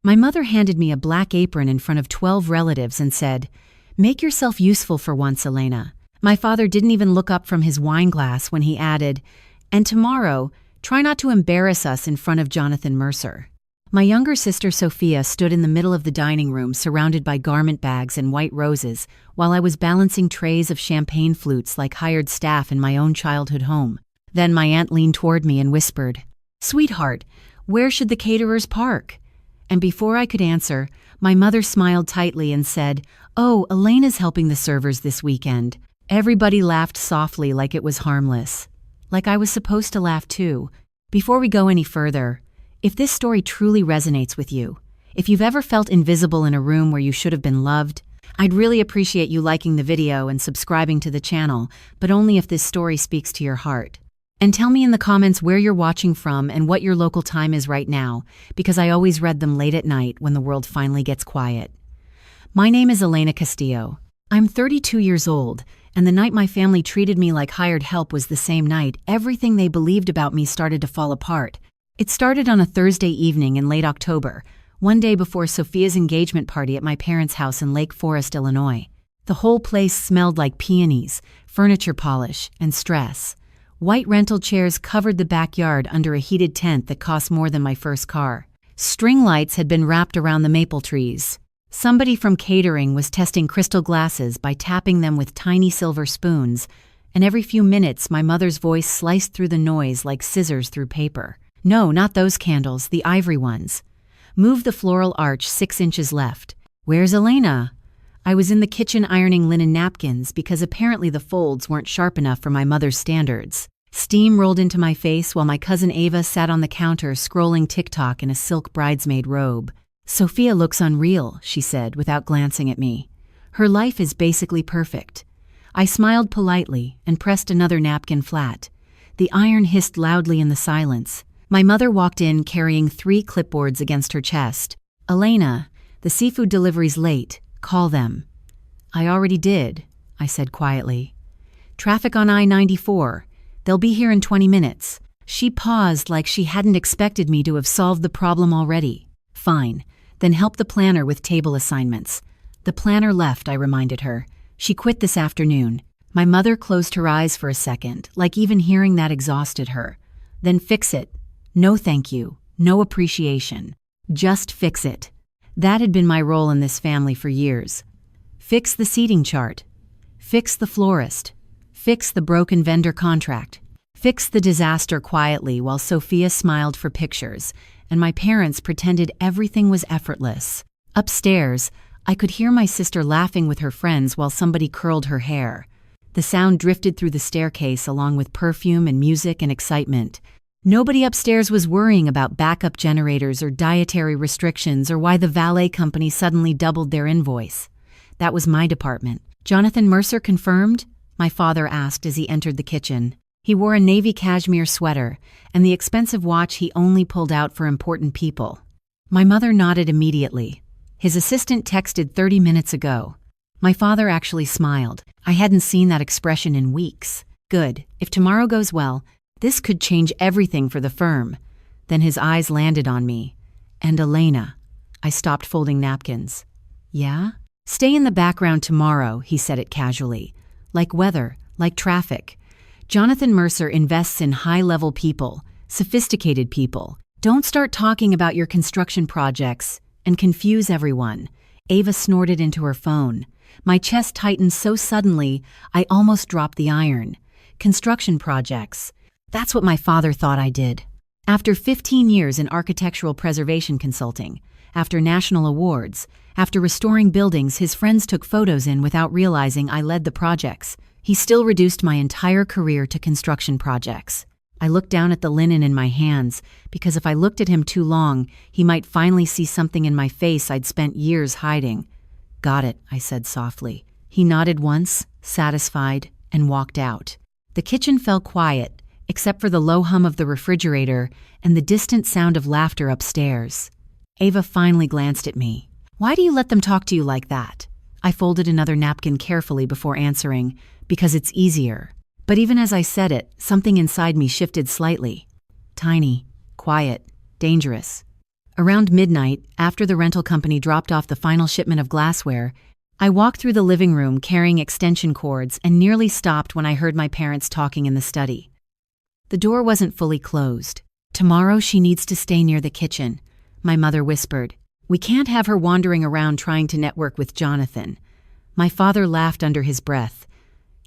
My mother handed me a black apron in front of 12 relatives and said, "Make yourself useful for once, Elena." My father didn't even look up from his wine glass when he added, "And tomorrow, try not to embarrass us in front of Jonathan Mercer." My younger sister Sophia stood in the middle of the dining room surrounded by garment bags and white roses while I was balancing trays of champagne flutes like hired staff in my own childhood home. Then my aunt leaned toward me and whispered, "Sweetheart, where should the caterers park?" And before I could answer, my mother smiled tightly and said, "Oh, Elena's helping the servers this weekend." Everybody laughed softly like it was harmless. Like I was supposed to laugh too. Before we go any further, if this story truly resonates with you, if you've ever felt invisible in a room where you should have been loved, I'd really appreciate you liking the video and subscribing to the channel, but only if this story speaks to your heart. And tell me in the comments where you're watching from and what your local time is right now, because I always read them late at night when the world finally gets quiet. My name is Elena Castillo. I'm 32 years old, and the night my family treated me like hired help was the same night everything they believed about me started to fall apart. It started on a Thursday evening in late October, one day before Sophia's engagement party at my parents' house in Lake Forest, Illinois. The whole place smelled like peonies, furniture polish, and stress. White rental chairs covered the backyard under a heated tent that cost more than my first car. String lights had been wrapped around the maple trees. Somebody from catering was testing crystal glasses by tapping them with tiny silver spoons, and every few minutes my mother's voice sliced through the noise like scissors through paper. "No, not those candles, the ivory ones. Move the floral arch 6 inches left. Where's Elena?" I was in the kitchen ironing linen napkins because apparently the folds weren't sharp enough for my mother's standards. Steam rolled into my face while my cousin Ava sat on the counter scrolling TikTok in a silk bridesmaid robe. "Sophia looks unreal," she said without glancing at me. "Her life is basically perfect." I smiled politely and pressed another napkin flat. The iron hissed loudly in the silence. My mother walked in carrying 3 clipboards against her chest. "Elena, the seafood delivery's late. Call them." "I already did," I said quietly. "Traffic on I-94. They'll be here in 20 minutes. She paused like she hadn't expected me to have solved the problem already. "Fine. Then help the planner with table assignments." "The planner left," I reminded her. "She quit this afternoon." My mother closed her eyes for a second, like even hearing that exhausted her. "Then fix it. No thank you. No appreciation. Just fix it." That had been my role in this family for years. Fix the seating chart. Fix the florist. Fix the broken vendor contract. Fix the disaster quietly while Sophia smiled for pictures, and my parents pretended everything was effortless. Upstairs, I could hear my sister laughing with her friends while somebody curled her hair. The sound drifted through the staircase along with perfume and music and excitement. Nobody upstairs was worrying about backup generators or dietary restrictions or why the valet company suddenly doubled their invoice. That was my department. "Jonathan Mercer confirmed?" my father asked as he entered the kitchen. He wore a navy cashmere sweater and the expensive watch he only pulled out for important people. My mother nodded immediately. "His assistant texted 30 minutes ago." My father actually smiled. I hadn't seen that expression in weeks. "Good. If tomorrow goes well, this could change everything for the firm." Then his eyes landed on me. "And Elena." I stopped folding napkins. "Yeah?" "Stay in the background tomorrow," he said it casually. "Like weather, like traffic. Jonathan Mercer invests in high-level people, sophisticated people. Don't start talking about your construction projects and confuse everyone." Ava snorted into her phone. My chest tightened so suddenly, I almost dropped the iron. Construction projects. That's what my father thought I did. After 15 years in architectural preservation consulting, after national awards, after restoring buildings his friends took photos in without realizing I led the projects, he still reduced my entire career to construction projects. I looked down at the linen in my hands, because if I looked at him too long, he might finally see something in my face I'd spent years hiding. "Got it," I said softly. He nodded once, satisfied, and walked out. The kitchen fell quiet, except for the low hum of the refrigerator and the distant sound of laughter upstairs. Ava finally glanced at me. "Why do you let them talk to you like that?" I folded another napkin carefully before answering, "Because it's easier." But even as I said it, something inside me shifted slightly. Tiny, quiet, dangerous. Around midnight, after the rental company dropped off the final shipment of glassware, I walked through the living room carrying extension cords and nearly stopped when I heard my parents talking in the study. The door wasn't fully closed. "Tomorrow she needs to stay near the kitchen," my mother whispered. "We can't have her wandering around trying to network with Jonathan." My father laughed under his breath.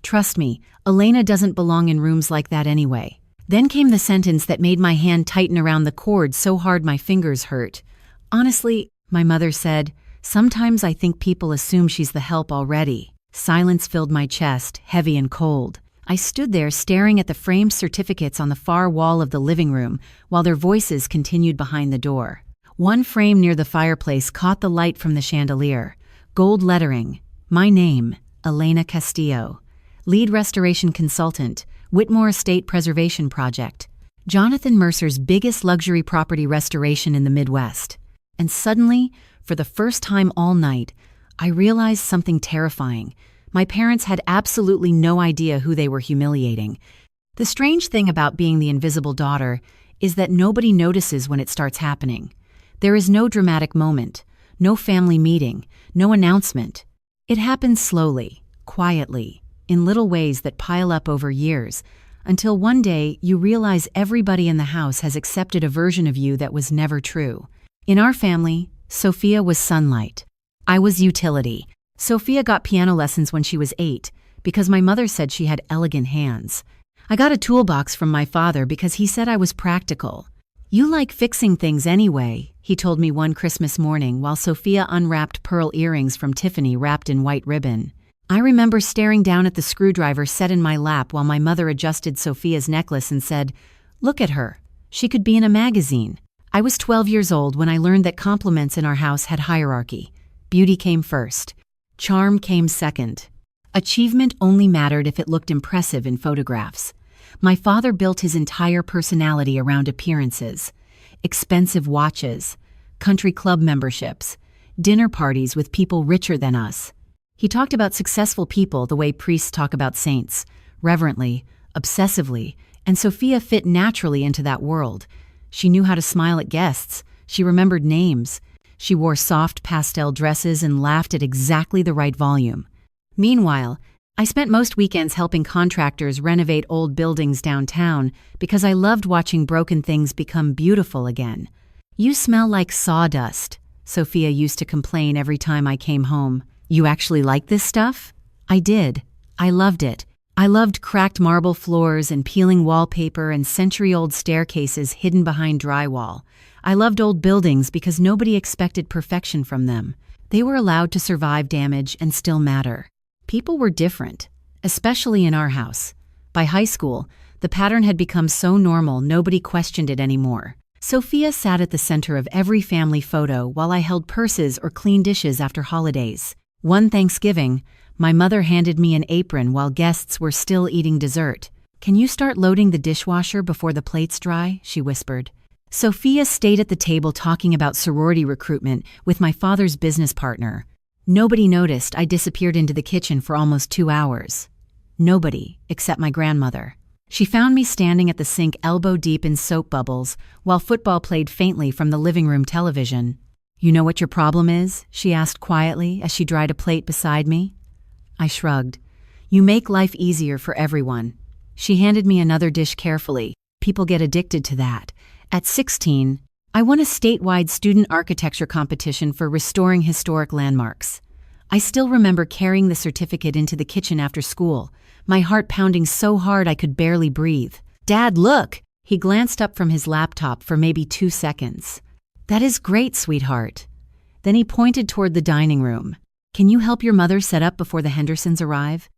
"Trust me, Elena doesn't belong in rooms like that anyway." Then came the sentence that made my hand tighten around the cord so hard my fingers hurt. "Honestly," my mother said, "sometimes I think people assume she's the help already." Silence filled my chest, heavy and cold. I stood there staring at the framed certificates on the far wall of the living room while their voices continued behind the door. One frame near the fireplace caught the light from the chandelier. Gold lettering. My name, Elena Castillo. Lead restoration consultant, Whitmore Estate Preservation Project. Jonathan Mercer's biggest luxury property restoration in the Midwest. And suddenly, for the first time all night, I realized something terrifying. My parents had absolutely no idea who they were humiliating. The strange thing about being the invisible daughter is that nobody notices when it starts happening. There is no dramatic moment, no family meeting, no announcement. It happens slowly, quietly, in little ways that pile up over years, until one day you realize everybody in the house has accepted a version of you that was never true. In our family, Sophia was sunlight. I was utility. Sophia got piano lessons when she was 8 because my mother said she had elegant hands. I got a toolbox from my father because he said I was practical. "You like fixing things anyway," he told me one Christmas morning while Sophia unwrapped pearl earrings from Tiffany wrapped in white ribbon. I remember staring down at the screwdriver set in my lap while my mother adjusted Sophia's necklace and said, "Look at her. She could be in a magazine." I was 12 years old when I learned that compliments in our house had hierarchy. Beauty came first. Charm came second. Achievement only mattered if it looked impressive in photographs. My father built his entire personality around appearances. Expensive watches, country club memberships, dinner parties with people richer than us. He talked about successful people the way priests talk about saints, reverently, obsessively, and Sophia fit naturally into that world. She knew how to smile at guests. She remembered names. She wore soft pastel dresses and laughed at exactly the right volume. Meanwhile, I spent most weekends helping contractors renovate old buildings downtown because I loved watching broken things become beautiful again. "You smell like sawdust," Sophia used to complain every time I came home. "You actually like this stuff?" I did. I loved it. I loved cracked marble floors and peeling wallpaper and century-old staircases hidden behind drywall. I loved old buildings because nobody expected perfection from them. They were allowed to survive damage and still matter. People were different, especially in our house. By high school, the pattern had become so normal nobody questioned it anymore. Sophia sat at the center of every family photo while I held purses or cleaned dishes after holidays. One Thanksgiving, my mother handed me an apron while guests were still eating dessert. "Can you start loading the dishwasher before the plates dry?" she whispered. Sophia stayed at the table talking about sorority recruitment with my father's business partner. Nobody noticed I disappeared into the kitchen for almost 2 hours. Nobody, except my grandmother. She found me standing at the sink elbow deep in soap bubbles while football played faintly from the living room television. "You know what your problem is?" she asked quietly as she dried a plate beside me. I shrugged. "You make life easier for everyone." She handed me another dish carefully. People get addicted to that. At 16, I won a statewide student architecture competition for restoring historic landmarks. I still remember carrying the certificate into the kitchen after school, my heart pounding so hard I could barely breathe. "Dad, look!" He glanced up from his laptop for maybe 2 seconds. "That is great, sweetheart." Then he pointed toward the dining room. "Can you help your mother set up before the Hendersons arrive?"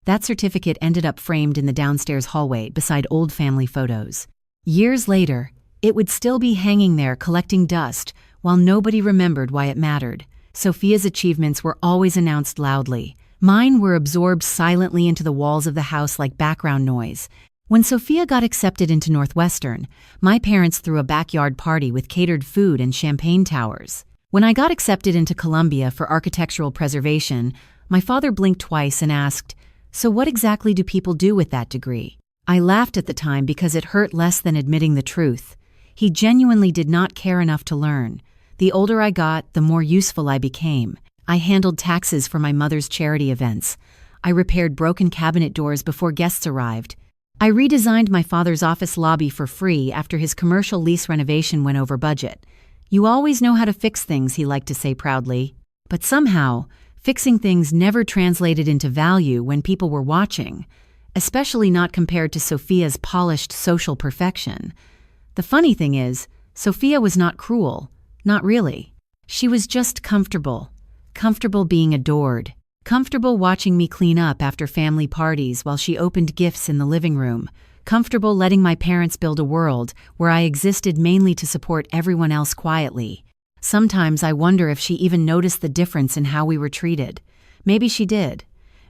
That certificate ended up framed in the downstairs hallway beside old family photos. Years later, it would still be hanging there collecting dust while nobody remembered why it mattered. Sophia's achievements were always announced loudly. Mine were absorbed silently into the walls of the house like background noise. When Sophia got accepted into Northwestern, my parents threw a backyard party with catered food and champagne towers. When I got accepted into Columbia for architectural preservation, my father blinked twice and asked, "So what exactly do people do with that degree?" I laughed at the time because it hurt less than admitting the truth. He genuinely did not care enough to learn. The older I got, the more useful I became. I handled taxes for my mother's charity events. I repaired broken cabinet doors before guests arrived. I redesigned my father's office lobby for free after his commercial lease renovation went over budget. "You always know how to fix things," he liked to say proudly. But somehow, fixing things never translated into value when people were watching, especially not compared to Sophia's polished social perfection. The funny thing is, Sophia was not cruel. Not really. She was just comfortable. Comfortable being adored. Comfortable watching me clean up after family parties while she opened gifts in the living room. Comfortable letting my parents build a world where I existed mainly to support everyone else quietly. Sometimes I wonder if she even noticed the difference in how we were treated. Maybe she did.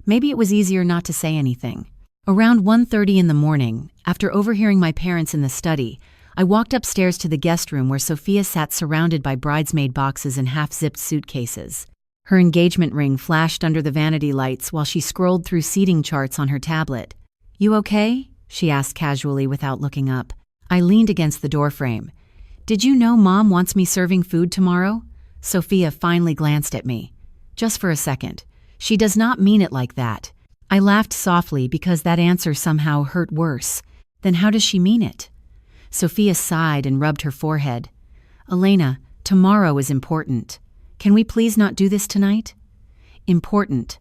Maybe it was easier not to say anything. Around 1:30 in the morning, after overhearing my parents in the study, I walked upstairs to the guest room where Sophia sat surrounded by bridesmaid boxes and half-zipped suitcases. Her engagement ring flashed under the vanity lights while she scrolled through seating charts on her tablet. "You okay?" she asked casually without looking up. I leaned against the doorframe. "Did you know Mom wants me serving food tomorrow?" Sophia finally glanced at me. Just for a second. "She does not mean it like that." I laughed softly because that answer somehow hurt worse. "Then how does she mean it?" Sophia sighed and rubbed her forehead. "Elena, tomorrow is important. Can we please not do this tonight?" Important.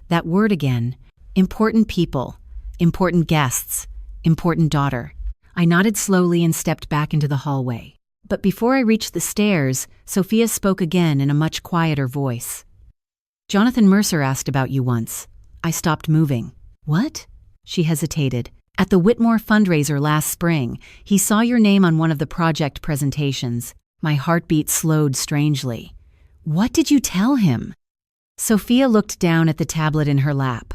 That word again. Important people. Important guests. Important daughter. I nodded slowly and stepped back into the hallway. But before I reached the stairs, Sophia spoke again in a much quieter voice. "Jonathan Mercer asked about you once." I stopped moving. "What?" She hesitated. "At the Whitmore fundraiser last spring, he saw your name on one of the project presentations." My heartbeat slowed strangely. "What did you tell him?" Sophia looked down at the tablet in her lap.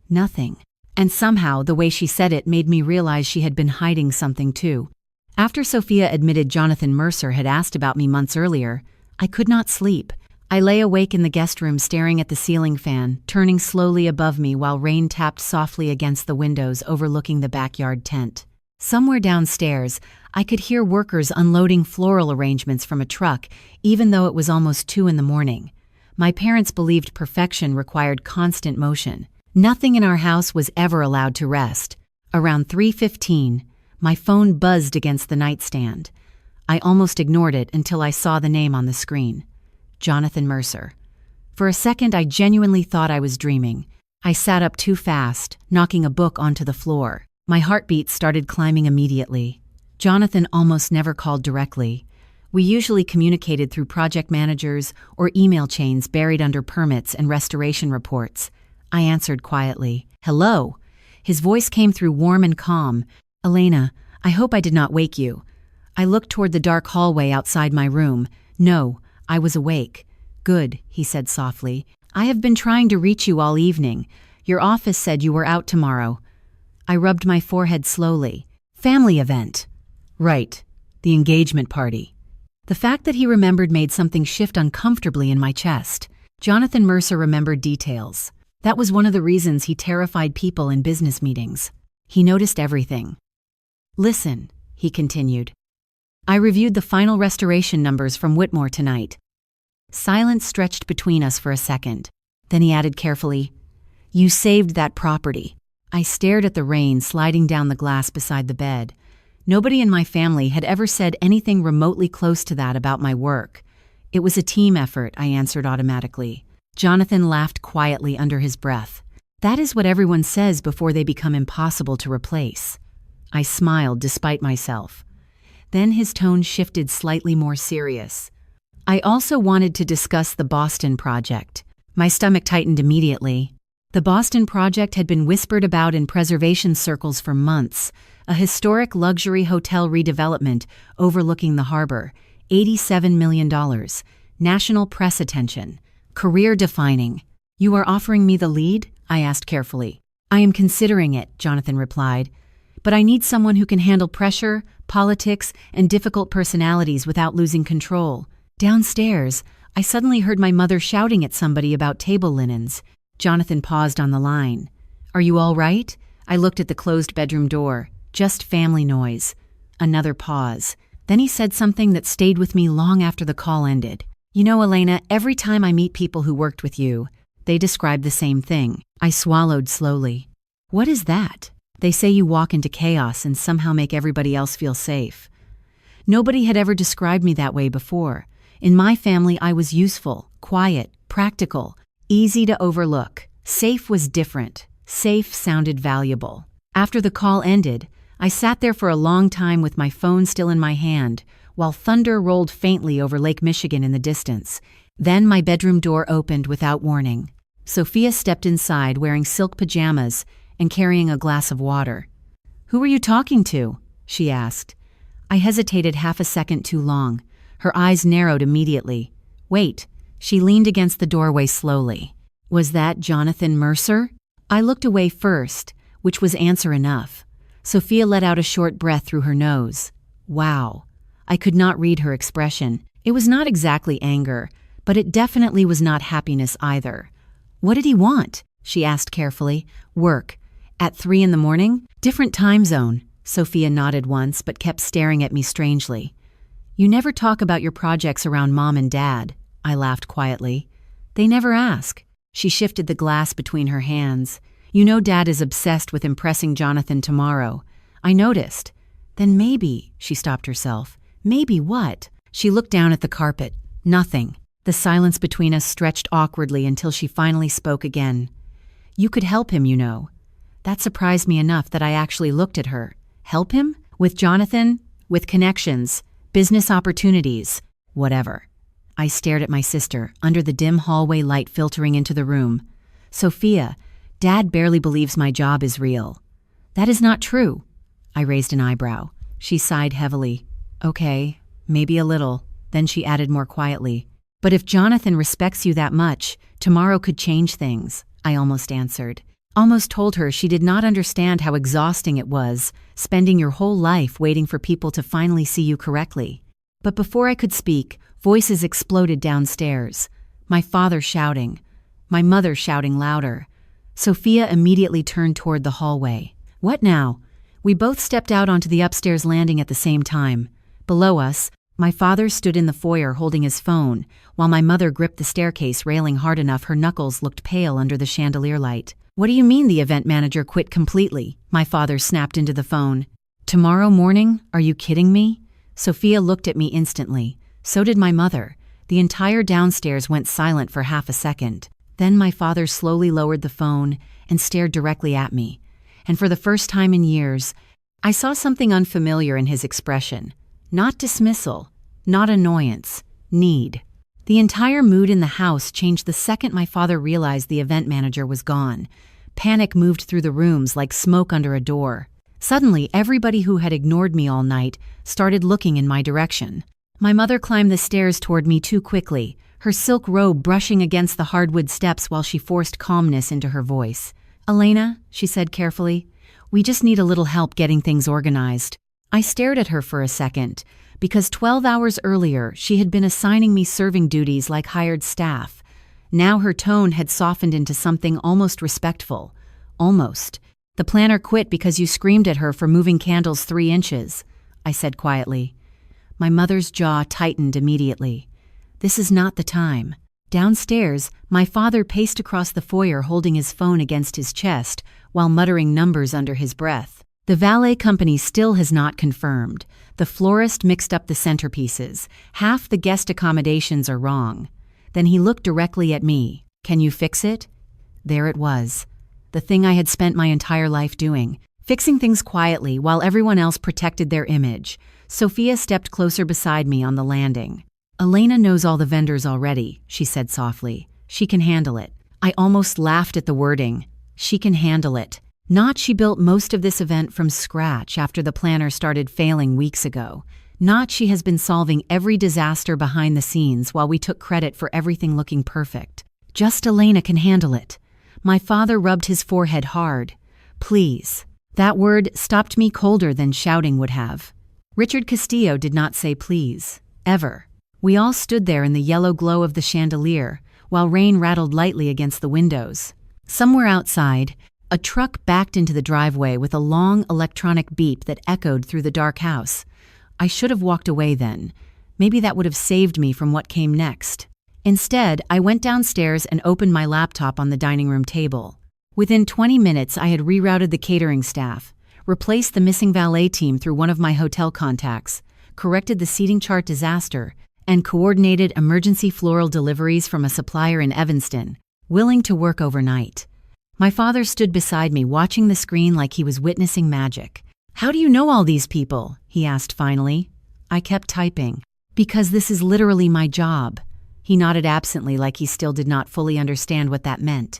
"Nothing." And somehow, the way she said it made me realize she had been hiding something too. After Sophia admitted Jonathan Mercer had asked about me months earlier, I could not sleep. I lay awake in the guest room staring at the ceiling fan, turning slowly above me while rain tapped softly against the windows overlooking the backyard tent. Somewhere downstairs, I could hear workers unloading floral arrangements from a truck, even though it was almost 2 in the morning. My parents believed perfection required constant motion. Nothing in our house was ever allowed to rest. Around 3:15, my phone buzzed against the nightstand. I almost ignored it until I saw the name on the screen. Jonathan Mercer. For a second, I genuinely thought I was dreaming. I sat up too fast, knocking a book onto the floor. My heartbeat started climbing immediately. Jonathan almost never called directly. We usually communicated through project managers or email chains buried under permits and restoration reports. I answered quietly. "Hello." His voice came through warm and calm. "Elena, I hope I did not wake you." I looked toward the dark hallway outside my room. "No, I was awake." "Good," he said softly. "I have been trying to reach you all evening. Your office said you were out tomorrow." I rubbed my forehead slowly. "Family event." "Right. The engagement party." The fact that he remembered made something shift uncomfortably in my chest. Jonathan Mercer remembered details. That was one of the reasons he terrified people in business meetings. He noticed everything. "Listen," he continued. "I reviewed the final restoration numbers from Whitmore tonight." Silence stretched between us for a second. Then he added carefully, "You saved that property." I stared at the rain sliding down the glass beside the bed. Nobody in my family had ever said anything remotely close to that about my work. "It was a team effort," I answered automatically. Jonathan laughed quietly under his breath. "That is what everyone says before they become impossible to replace." I smiled despite myself. Then his tone shifted slightly more serious. "I also wanted to discuss the Boston project." My stomach tightened immediately. The Boston project had been whispered about in preservation circles for months. A historic luxury hotel redevelopment overlooking the harbor. $87 million. National press attention. Career-defining. "You are offering me the lead?" I asked carefully. "I am considering it," Jonathan replied. "But I need someone who can handle pressure, politics, and difficult personalities without losing control." Downstairs, I suddenly heard my mother shouting at somebody about table linens. Jonathan paused on the line. "Are you all right?" I looked at the closed bedroom door. "Just family noise." Another pause. Then he said something that stayed with me long after the call ended. You know, Elena, every time I meet people who worked with you, they describe the same thing. I swallowed slowly. What is that? They say you walk into chaos and somehow make everybody else feel safe. Nobody had ever described me that way before. In my family, I was useful, quiet, practical, easy to overlook. Safe was different. Safe sounded valuable. After the call ended, I sat there for a long time with my phone still in my hand, while thunder rolled faintly over Lake Michigan in the distance. Then my bedroom door opened without warning. Sophia stepped inside wearing silk pajamas and carrying a glass of water. "Who were you talking to?" she asked. I hesitated half a second too long. Her eyes narrowed immediately. "Wait." She leaned against the doorway slowly. "Was that Jonathan Mercer?" I looked away first, which was answer enough. Sophia let out a short breath through her nose. Wow. I could not read her expression. It was not exactly anger, but it definitely was not happiness either. "What did he want?" she asked carefully. "Work. At 3 in the morning? Different time zone." Sophia nodded once, but kept staring at me strangely. "You never talk about your projects around Mom and Dad," I laughed quietly. "They never ask." She shifted the glass between her hands. "You know Dad is obsessed with impressing Jonathan tomorrow. I noticed." "Then maybe," she stopped herself. "Maybe what?" She looked down at the carpet. Nothing. The silence between us stretched awkwardly until she finally spoke again. "You could help him, you know." That surprised me enough that I actually looked at her. Help him? With Jonathan? With connections? Business opportunities? Whatever. I stared at my sister, under the dim hallway light filtering into the room. "Sophia, Dad barely believes my job is real." "That is not true." I raised an eyebrow. She sighed heavily. "Okay, maybe a little." Then she added more quietly. "But if Jonathan respects you that much, tomorrow could change things," I almost answered. Almost told her she did not understand how exhausting it was, spending your whole life waiting for people to finally see you correctly. But before I could speak, voices exploded downstairs. My father shouting. My mother shouting louder. Sophia immediately turned toward the hallway. "What now?" We both stepped out onto the upstairs landing at the same time. Below us, my father stood in the foyer holding his phone, while my mother gripped the staircase railing hard enough her knuckles looked pale under the chandelier light. "What do you mean the event manager quit completely?" My father snapped into the phone. "Tomorrow morning? Are you kidding me?" Sophia looked at me instantly. So did my mother. The entire downstairs went silent for half a second. Then my father slowly lowered the phone and stared directly at me. And for the first time in years, I saw something unfamiliar in his expression. Not dismissal, not annoyance, need. The entire mood in the house changed the second my father realized the event manager was gone. Panic moved through the rooms like smoke under a door. Suddenly, everybody who had ignored me all night started looking in my direction. My mother climbed the stairs toward me too quickly, her silk robe brushing against the hardwood steps while she forced calmness into her voice. "Elena," she said carefully, "we just need a little help getting things organized." I stared at her for a second, because 12 hours earlier she had been assigning me serving duties like hired staff. Now her tone had softened into something almost respectful. Almost. "The planner quit because you screamed at her for moving candles 3 inches, I said quietly. My mother's jaw tightened immediately. This is not the time. Downstairs, my father paced across the foyer holding his phone against his chest while muttering numbers under his breath. "The valet company still has not confirmed. The florist mixed up the centerpieces. Half the guest accommodations are wrong." Then he looked directly at me. "Can you fix it?" There it was. The thing I had spent my entire life doing. Fixing things quietly while everyone else protected their image. Sophia stepped closer beside me on the landing. "Elena knows all the vendors already," she said softly. "She can handle it." I almost laughed at the wording. She can handle it. Not she built most of this event from scratch after the planner started failing weeks ago. Not she has been solving every disaster behind the scenes while we took credit for everything looking perfect. Just Elena can handle it. My father rubbed his forehead hard. "Please." That word stopped me colder than shouting would have. Richard Castillo did not say please. Ever. We all stood there in the yellow glow of the chandelier, while rain rattled lightly against the windows. Somewhere outside, a truck backed into the driveway with a long electronic beep that echoed through the dark house. I should have walked away then. Maybe that would have saved me from what came next. Instead, I went downstairs and opened my laptop on the dining room table. Within 20 minutes, I had rerouted the catering staff, replaced the missing valet team through one of my hotel contacts, corrected the seating chart disaster, and coordinated emergency floral deliveries from a supplier in Evanston, willing to work overnight. My father stood beside me, watching the screen like he was witnessing magic. "How do you know all these people?" he asked finally. I kept typing. "Because this is literally my job." He nodded absently like he still did not fully understand what that meant.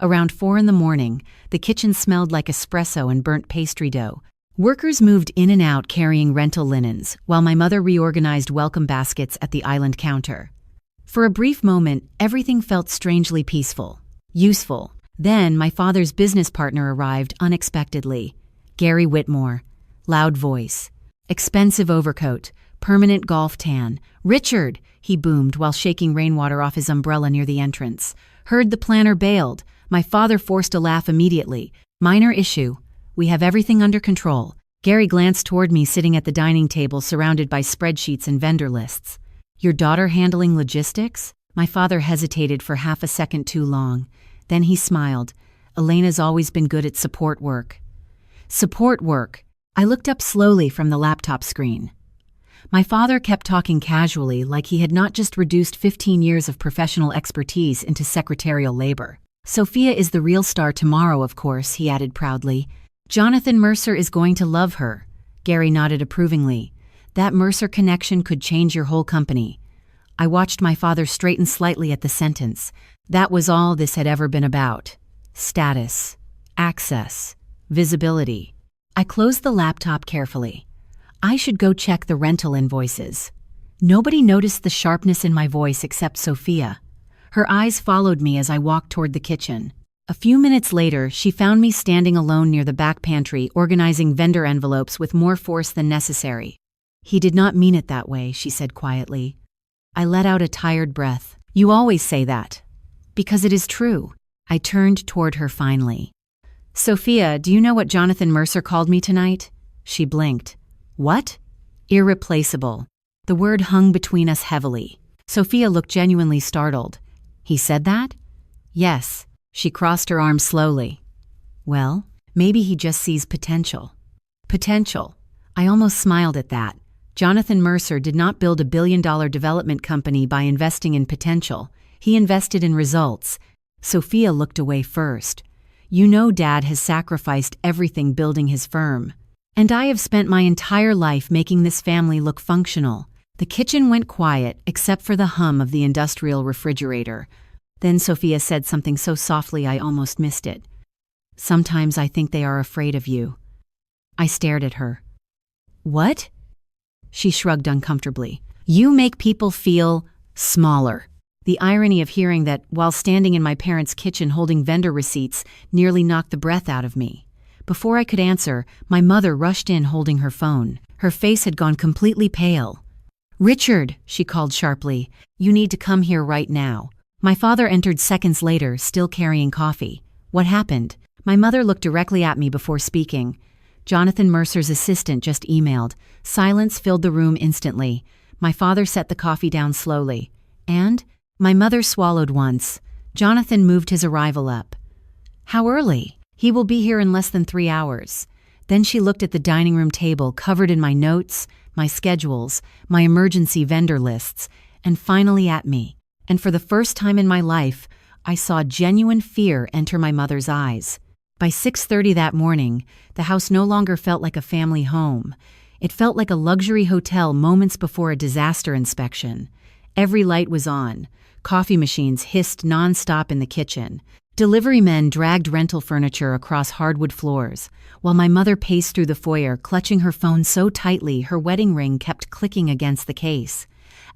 Around 4 a.m, the kitchen smelled like espresso and burnt pastry dough. Workers moved in and out carrying rental linens, while my mother reorganized welcome baskets at the island counter. For a brief moment, everything felt strangely peaceful, useful. Then my father's business partner arrived unexpectedly. Gary Whitmore. Loud voice. Expensive overcoat. Permanent golf tan. "Richard!" he boomed while shaking rainwater off his umbrella near the entrance. "Heard the planner bailed." My father forced a laugh immediately. "Minor issue. We have everything under control." Gary glanced toward me sitting at the dining table surrounded by spreadsheets and vendor lists. "Your daughter handling logistics?" My father hesitated for half a second too long. Then he smiled. "Elena's always been good at support work." Support work. I looked up slowly from the laptop screen. My father kept talking casually like he had not just reduced 15 years of professional expertise into secretarial labor. "Sophia is the real star tomorrow, of course," he added proudly. "Jonathan Mercer is going to love her." Gary nodded approvingly. "That Mercer connection could change your whole company." I watched my father straighten slightly at the sentence. That was all this had ever been about. Status. Access. Visibility. I closed the laptop carefully. I should go check the rental invoices. Nobody noticed the sharpness in my voice except Sophia. Her eyes followed me as I walked toward the kitchen. A few minutes later, she found me standing alone near the back pantry, organizing vendor envelopes with more force than necessary. "He did not mean it that way," she said quietly. I let out a tired breath. "You always say that." "Because it is true." I turned toward her finally. "Sophia, do you know what Jonathan Mercer called me tonight?" She blinked. "What?" "Irreplaceable." The word hung between us heavily. Sophia looked genuinely startled. "He said that?" "Yes." She crossed her arms slowly. "Well, maybe he just sees potential." Potential. I almost smiled at that. Jonathan Mercer did not build a billion-dollar development company by investing in potential. He invested in results. Sophia looked away first. "You know Dad has sacrificed everything building his firm. And I have spent my entire life making this family look functional." The kitchen went quiet, except for the hum of the industrial refrigerator. Then Sophia said something so softly I almost missed it. "Sometimes I think they are afraid of you." I stared at her. "What?" She shrugged uncomfortably. "You make people feel smaller." The irony of hearing that while standing in my parents' kitchen holding vendor receipts nearly knocked the breath out of me. Before I could answer, my mother rushed in holding her phone. Her face had gone completely pale. "Richard," she called sharply, "you need to come here right now." My father entered seconds later, still carrying coffee. "What happened?" My mother looked directly at me before speaking. "Jonathan Mercer's assistant just emailed." Silence filled the room instantly. My father set the coffee down slowly. "And?" My mother swallowed once. "Jonathan moved his arrival up." "How early?" "He will be here in less than 3 hours." Then she looked at the dining room table covered in my notes, my schedules, my emergency vendor lists, and finally at me. And for the first time in my life, I saw genuine fear enter my mother's eyes. By 6:30 that morning, the house no longer felt like a family home. It felt like a luxury hotel moments before a disaster inspection. Every light was on. Coffee machines hissed nonstop in the kitchen. Delivery men dragged rental furniture across hardwood floors, while my mother paced through the foyer, clutching her phone so tightly her wedding ring kept clicking against the case.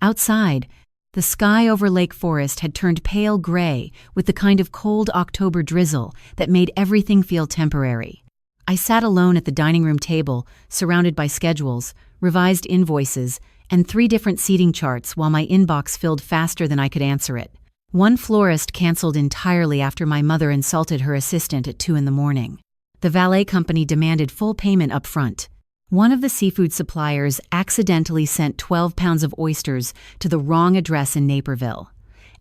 Outside, the sky over Lake Forest had turned pale gray with the kind of cold October drizzle that made everything feel temporary. I sat alone at the dining room table, surrounded by schedules, revised invoices, and 3 different seating charts while my inbox filled faster than I could answer it. One florist canceled entirely after my mother insulted her assistant at 2 a.m. The valet company demanded full payment up front. One of the seafood suppliers accidentally sent 12 pounds of oysters to the wrong address in Naperville.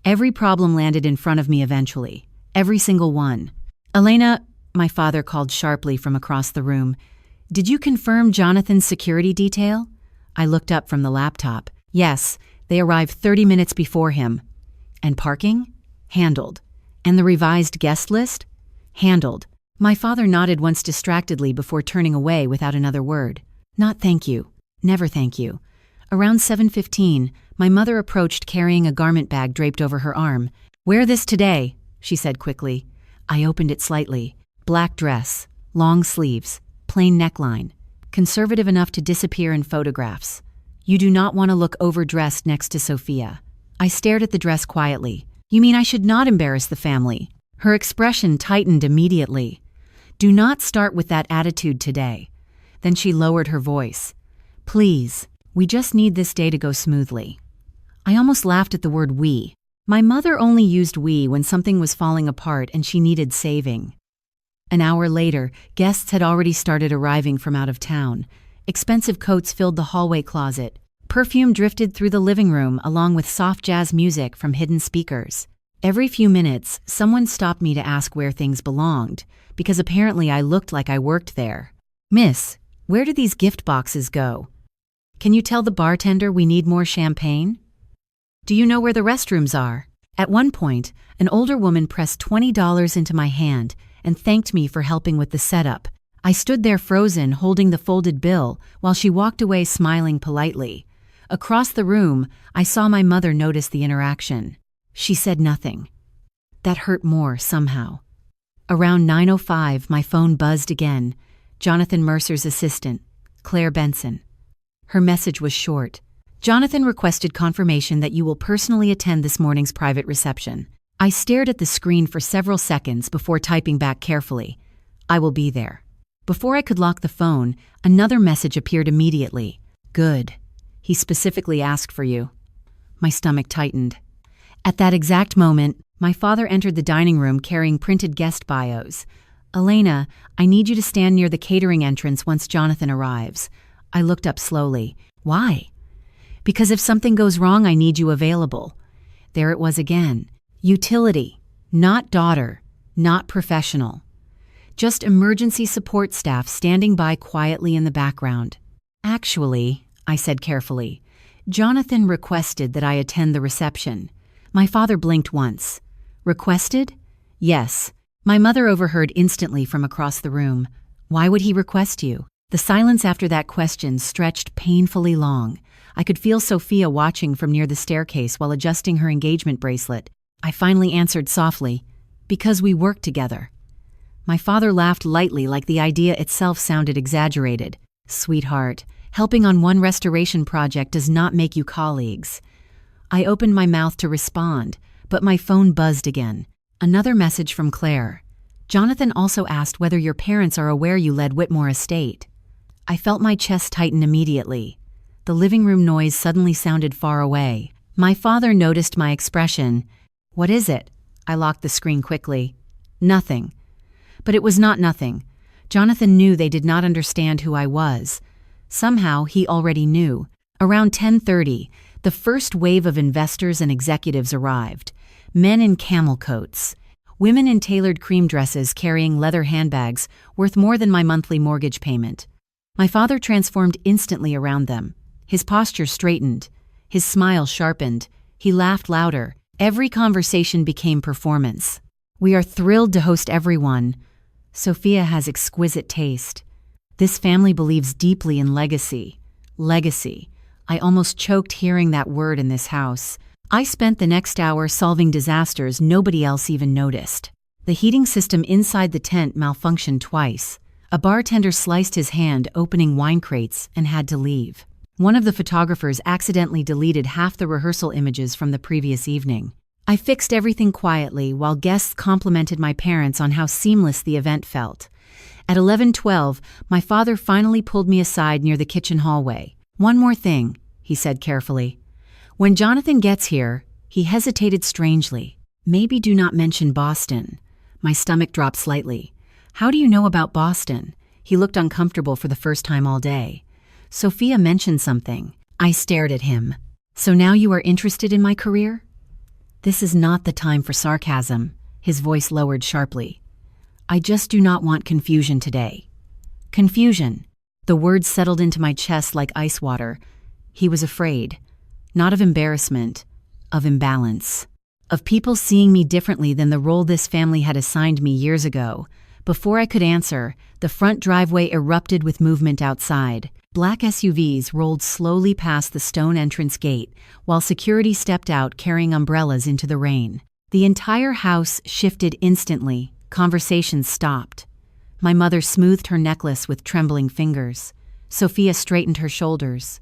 Every problem landed in front of me eventually. Every single one. Elena, my father called sharply from across the room. Did you confirm Jonathan's security detail? I looked up from the laptop. Yes, they arrived 30 minutes before him. And parking? Handled. And the revised guest list? Handled. My father nodded once distractedly before turning away without another word. Not thank you. Never thank you. Around 7:15, my mother approached carrying a garment bag draped over her arm. Wear this today, she said quickly. I opened it slightly. Black dress, long sleeves, plain neckline, conservative enough to disappear in photographs. You do not want to look overdressed next to Sophia. I stared at the dress quietly. You mean I should not embarrass the family? Her expression tightened immediately. Do not start with that attitude today. Then she lowered her voice. Please, we just need this day to go smoothly. I almost laughed at the word we. My mother only used we when something was falling apart and she needed saving. An hour later, guests had already started arriving from out of town. Expensive coats filled the hallway closet. Perfume drifted through the living room along with soft jazz music from hidden speakers. Every few minutes, someone stopped me to ask where things belonged, because apparently I looked like I worked there. Miss, where do these gift boxes go? Can you tell the bartender we need more champagne? Do you know where the restrooms are? At one point, an older woman pressed $20 into my hand and thanked me for helping with the setup. I stood there frozen, holding the folded bill, while she walked away smiling politely. Across the room, I saw my mother notice the interaction. She said nothing. That hurt more, somehow. Around 9:05, my phone buzzed again. Jonathan Mercer's assistant, Claire Benson. Her message was short. Jonathan requested confirmation that you will personally attend this morning's private reception. I stared at the screen for several seconds before typing back carefully. I will be there. Before I could lock the phone, another message appeared immediately. Good. He specifically asked for you. My stomach tightened. At that exact moment, my father entered the dining room carrying printed guest bios. Elena, I need you to stand near the catering entrance once Jonathan arrives. I looked up slowly. Why? Because if something goes wrong, I need you available. There it was again. Utility. Not daughter. Not professional. Just emergency support staff standing by quietly in the background. Actually, I said carefully, Jonathan requested that I attend the reception. My father blinked once. Requested? Yes. My mother overheard instantly from across the room. Why would he request you? The silence after that question stretched painfully long. I could feel Sophia watching from near the staircase while adjusting her engagement bracelet. I finally answered softly, because we work together. My father laughed lightly like the idea itself sounded exaggerated. Sweetheart, helping on one restoration project does not make you colleagues. I opened my mouth to respond, but my phone buzzed again. Another message from Claire. Jonathan also asked whether your parents are aware you led Whitmore Estate. I felt my chest tighten immediately. The living room noise suddenly sounded far away. My father noticed my expression. What is it? I locked the screen quickly. Nothing. But it was not nothing. Jonathan knew they did not understand who I was. Somehow he already knew. Around 10:30, the first wave of investors and executives arrived. Men in camel coats. Women in tailored cream dresses carrying leather handbags worth more than my monthly mortgage payment. My father transformed instantly around them. His posture straightened. His smile sharpened. He laughed louder. Every conversation became performance. We are thrilled to host everyone. Sophia has exquisite taste. This family believes deeply in legacy. Legacy. I almost choked hearing that word in this house. I spent the next hour solving disasters nobody else even noticed. The heating system inside the tent malfunctioned twice. A bartender sliced his hand opening wine crates and had to leave. One of the photographers accidentally deleted half the rehearsal images from the previous evening. I fixed everything quietly while guests complimented my parents on how seamless the event felt. At 11:12, my father finally pulled me aside near the kitchen hallway. One more thing, he said carefully. When Jonathan gets here, he hesitated strangely. Maybe do not mention Boston. My stomach dropped slightly. How do you know about Boston? He looked uncomfortable for the first time all day. Sophia mentioned something. I stared at him. So now you are interested in my career? This is not the time for sarcasm. His voice lowered sharply. I just do not want confusion today. Confusion. The words settled into my chest like ice water. He was afraid. Not of embarrassment, of imbalance. Of people seeing me differently than the role this family had assigned me years ago. Before I could answer, the front driveway erupted with movement outside. Black SUVs rolled slowly past the stone entrance gate, while security stepped out carrying umbrellas into the rain. The entire house shifted instantly. Conversations stopped. My mother smoothed her necklace with trembling fingers. Sophia straightened her shoulders.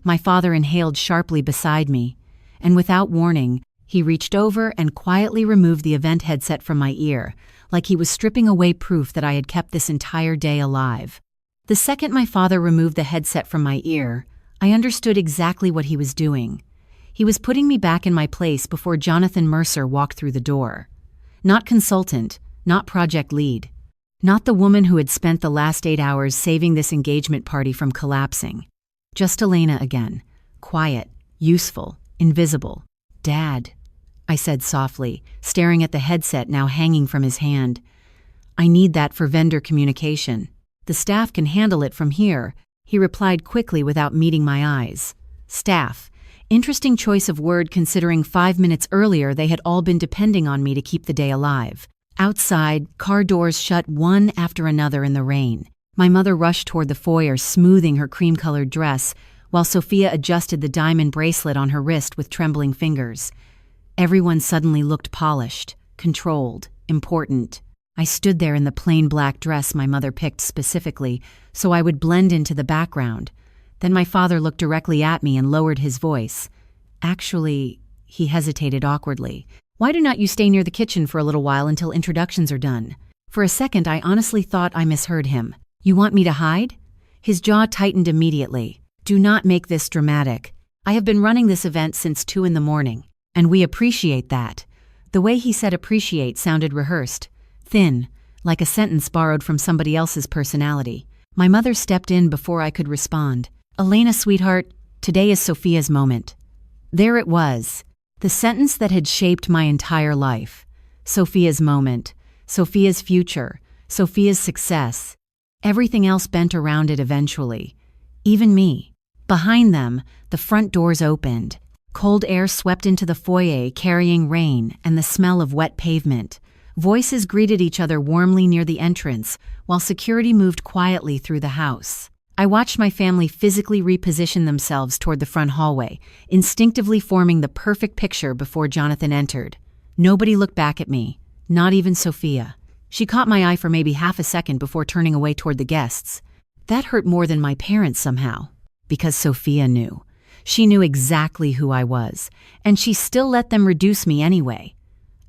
My father inhaled sharply beside me, and without warning, he reached over and quietly removed the event headset from my ear, like he was stripping away proof that I had kept this entire day alive. The second my father removed the headset from my ear, I understood exactly what he was doing. He was putting me back in my place before Jonathan Mercer walked through the door. Not consultant, not project lead. Not the woman who had spent the last 8 hours saving this engagement party from collapsing. Just Elena again. Quiet, useful, invisible. Dad, I said softly, staring at the headset now hanging from his hand. I need that for vendor communication. The staff can handle it from here, he replied quickly without meeting my eyes. Staff. Interesting choice of word considering 5 minutes earlier they had all been depending on me to keep the day alive. Outside, car doors shut one after another in the rain. My mother rushed toward the foyer, smoothing her cream-colored dress, while Sophia adjusted the diamond bracelet on her wrist with trembling fingers. Everyone suddenly looked polished, controlled, important. I stood there in the plain black dress my mother picked specifically, so I would blend into the background. Then my father looked directly at me and lowered his voice. Actually, he hesitated awkwardly. Why do not you stay near the kitchen for a little while until introductions are done? For a second, I honestly thought I misheard him. You want me to hide? His jaw tightened immediately. Do not make this dramatic. I have been running this event since 2 in the morning, and we appreciate that. The way he said appreciate sounded rehearsed, thin, like a sentence borrowed from somebody else's personality. My mother stepped in before I could respond. Elena, sweetheart, today is Sophia's moment. There it was. The sentence that had shaped my entire life. Sophia's moment. Sophia's future. Sophia's success. Everything else bent around it eventually. Even me. Behind them, the front doors opened. Cold air swept into the foyer, carrying rain and the smell of wet pavement. Voices greeted each other warmly near the entrance, while security moved quietly through the house. I watched my family physically reposition themselves toward the front hallway, instinctively forming the perfect picture before Jonathan entered. Nobody looked back at me, not even Sophia. She caught my eye for maybe half a second before turning away toward the guests. That hurt more than my parents somehow, because Sophia knew. She knew exactly who I was, and she still let them reduce me anyway.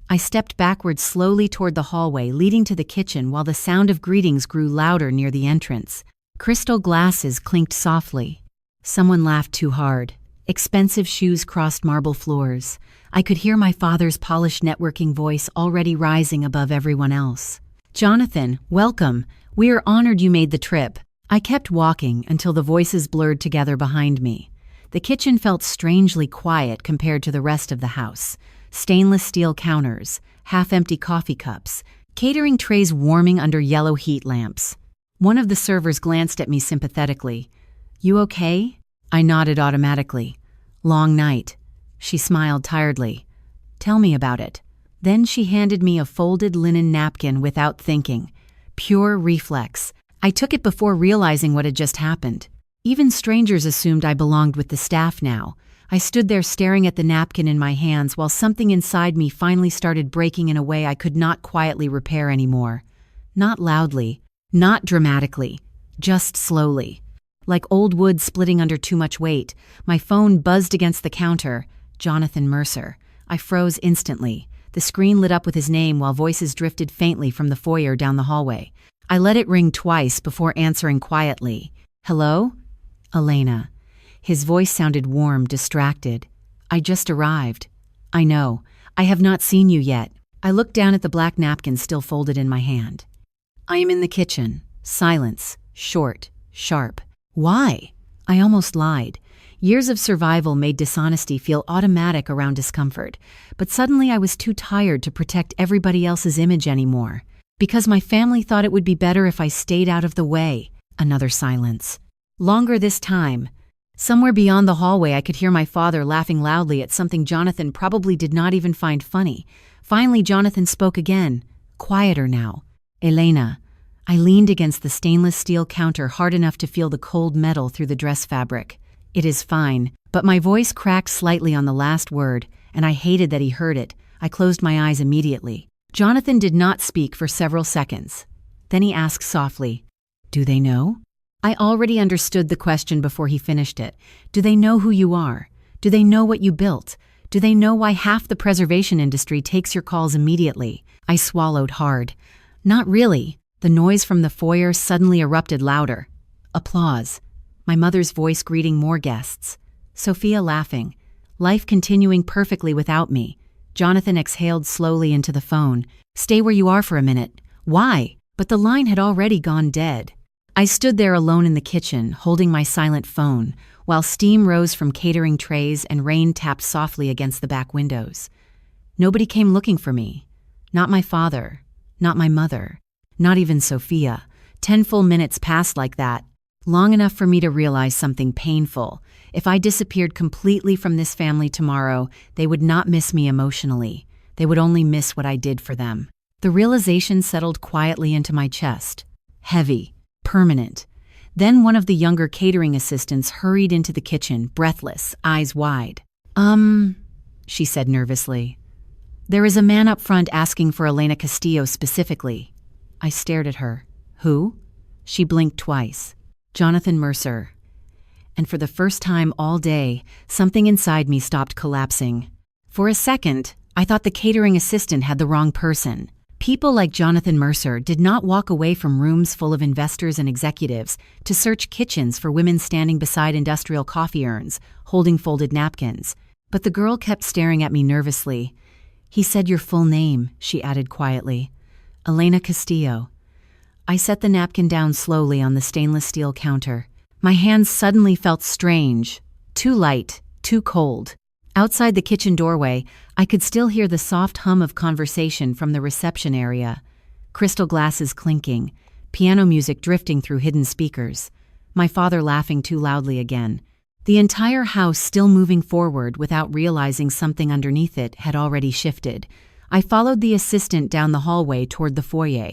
I stepped backward slowly toward the hallway leading to the kitchen while the sound of greetings grew louder near the entrance. Crystal glasses clinked softly. Someone laughed too hard. Expensive shoes crossed marble floors. I could hear my father's polished networking voice already rising above everyone else. Jonathan, welcome. We are honored you made the trip. I kept walking until the voices blurred together behind me. The kitchen felt strangely quiet compared to the rest of the house. Stainless steel counters, half-empty coffee cups, catering trays warming under yellow heat lamps. One of the servers glanced at me sympathetically. You okay? I nodded automatically. Long night. She smiled tiredly. Tell me about it. Then she handed me a folded linen napkin without thinking. Pure reflex. I took it before realizing what had just happened. Even strangers assumed I belonged with the staff now. I stood there staring at the napkin in my hands while something inside me finally started breaking in a way I could not quietly repair anymore. Not loudly. Not dramatically, just slowly. Like old wood splitting under too much weight, my phone buzzed against the counter. Jonathan Mercer. I froze instantly. The screen lit up with his name while voices drifted faintly from the foyer down the hallway. I let it ring twice before answering quietly. Hello? Elena. His voice sounded warm, distracted. I just arrived. I know. I have not seen you yet. I looked down at the black napkin still folded in my hand. I am in the kitchen. Silence. Short. Sharp. Why? I almost lied. Years of survival made dishonesty feel automatic around discomfort, but suddenly I was too tired to protect everybody else's image anymore. Because my family thought it would be better if I stayed out of the way. Another silence. Longer this time. Somewhere beyond the hallway I could hear my father laughing loudly at something Jonathan probably did not even find funny. Finally, Jonathan spoke again. Quieter now. Elena. I leaned against the stainless steel counter hard enough to feel the cold metal through the dress fabric. It is fine, but my voice cracked slightly on the last word, and I hated that he heard it. I closed my eyes immediately. Jonathan did not speak for several seconds. Then he asked softly, "Do they know?" I already understood the question before he finished it. Do they know who you are? Do they know what you built? Do they know why half the preservation industry takes your calls immediately? I swallowed hard. Not really. The noise from the foyer suddenly erupted louder. Applause. My mother's voice greeting more guests. Sophia laughing. Life continuing perfectly without me. Jonathan exhaled slowly into the phone. Stay where you are for a minute. Why? But the line had already gone dead. I stood there alone in the kitchen, holding my silent phone, while steam rose from catering trays and rain tapped softly against the back windows. Nobody came looking for me. Not my father. Not my mother. Not even Sophia. 10 full minutes passed like that. Long enough for me to realize something painful. If I disappeared completely from this family tomorrow, they would not miss me emotionally. They would only miss what I did for them. The realization settled quietly into my chest. Heavy. Permanent. Then one of the younger catering assistants hurried into the kitchen, breathless, eyes wide. She said nervously. There is a man up front asking for Elena Castillo specifically. I stared at her. Who? She blinked twice. Jonathan Mercer. And for the first time all day, something inside me stopped collapsing. For a second, I thought the catering assistant had the wrong person. People like Jonathan Mercer did not walk away from rooms full of investors and executives to search kitchens for women standing beside industrial coffee urns, holding folded napkins. But the girl kept staring at me nervously. He said your full name, she added quietly. Elena Castillo. I set the napkin down slowly on the stainless steel counter. My hands suddenly felt strange, too light, too cold. Outside the kitchen doorway, I could still hear the soft hum of conversation from the reception area. Crystal glasses clinking, piano music drifting through hidden speakers. My father laughing too loudly again. The entire house still moving forward without realizing something underneath it had already shifted. I followed the assistant down the hallway toward the foyer.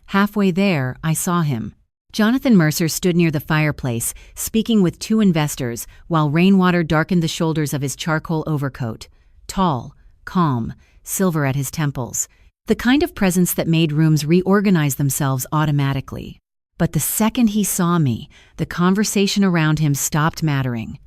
Halfway there, I saw him. Jonathan Mercer stood near the fireplace, speaking with 2 investors, while rainwater darkened the shoulders of his charcoal overcoat. Tall, calm, silver at his temples. The kind of presence that made rooms reorganize themselves automatically. But the second he saw me, the conversation around him stopped mattering.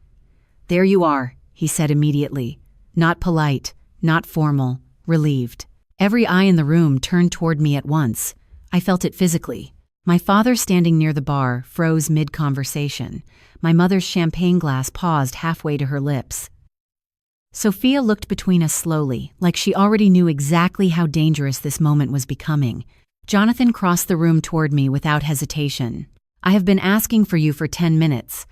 There you are, he said immediately. Not polite, not formal, relieved. Every eye in the room turned toward me at once. I felt it physically. My father, standing near the bar, froze mid-conversation. My mother's champagne glass paused halfway to her lips. Sophia looked between us slowly, like she already knew exactly how dangerous this moment was becoming. Jonathan crossed the room toward me without hesitation. I have been asking for you for 10 minutes.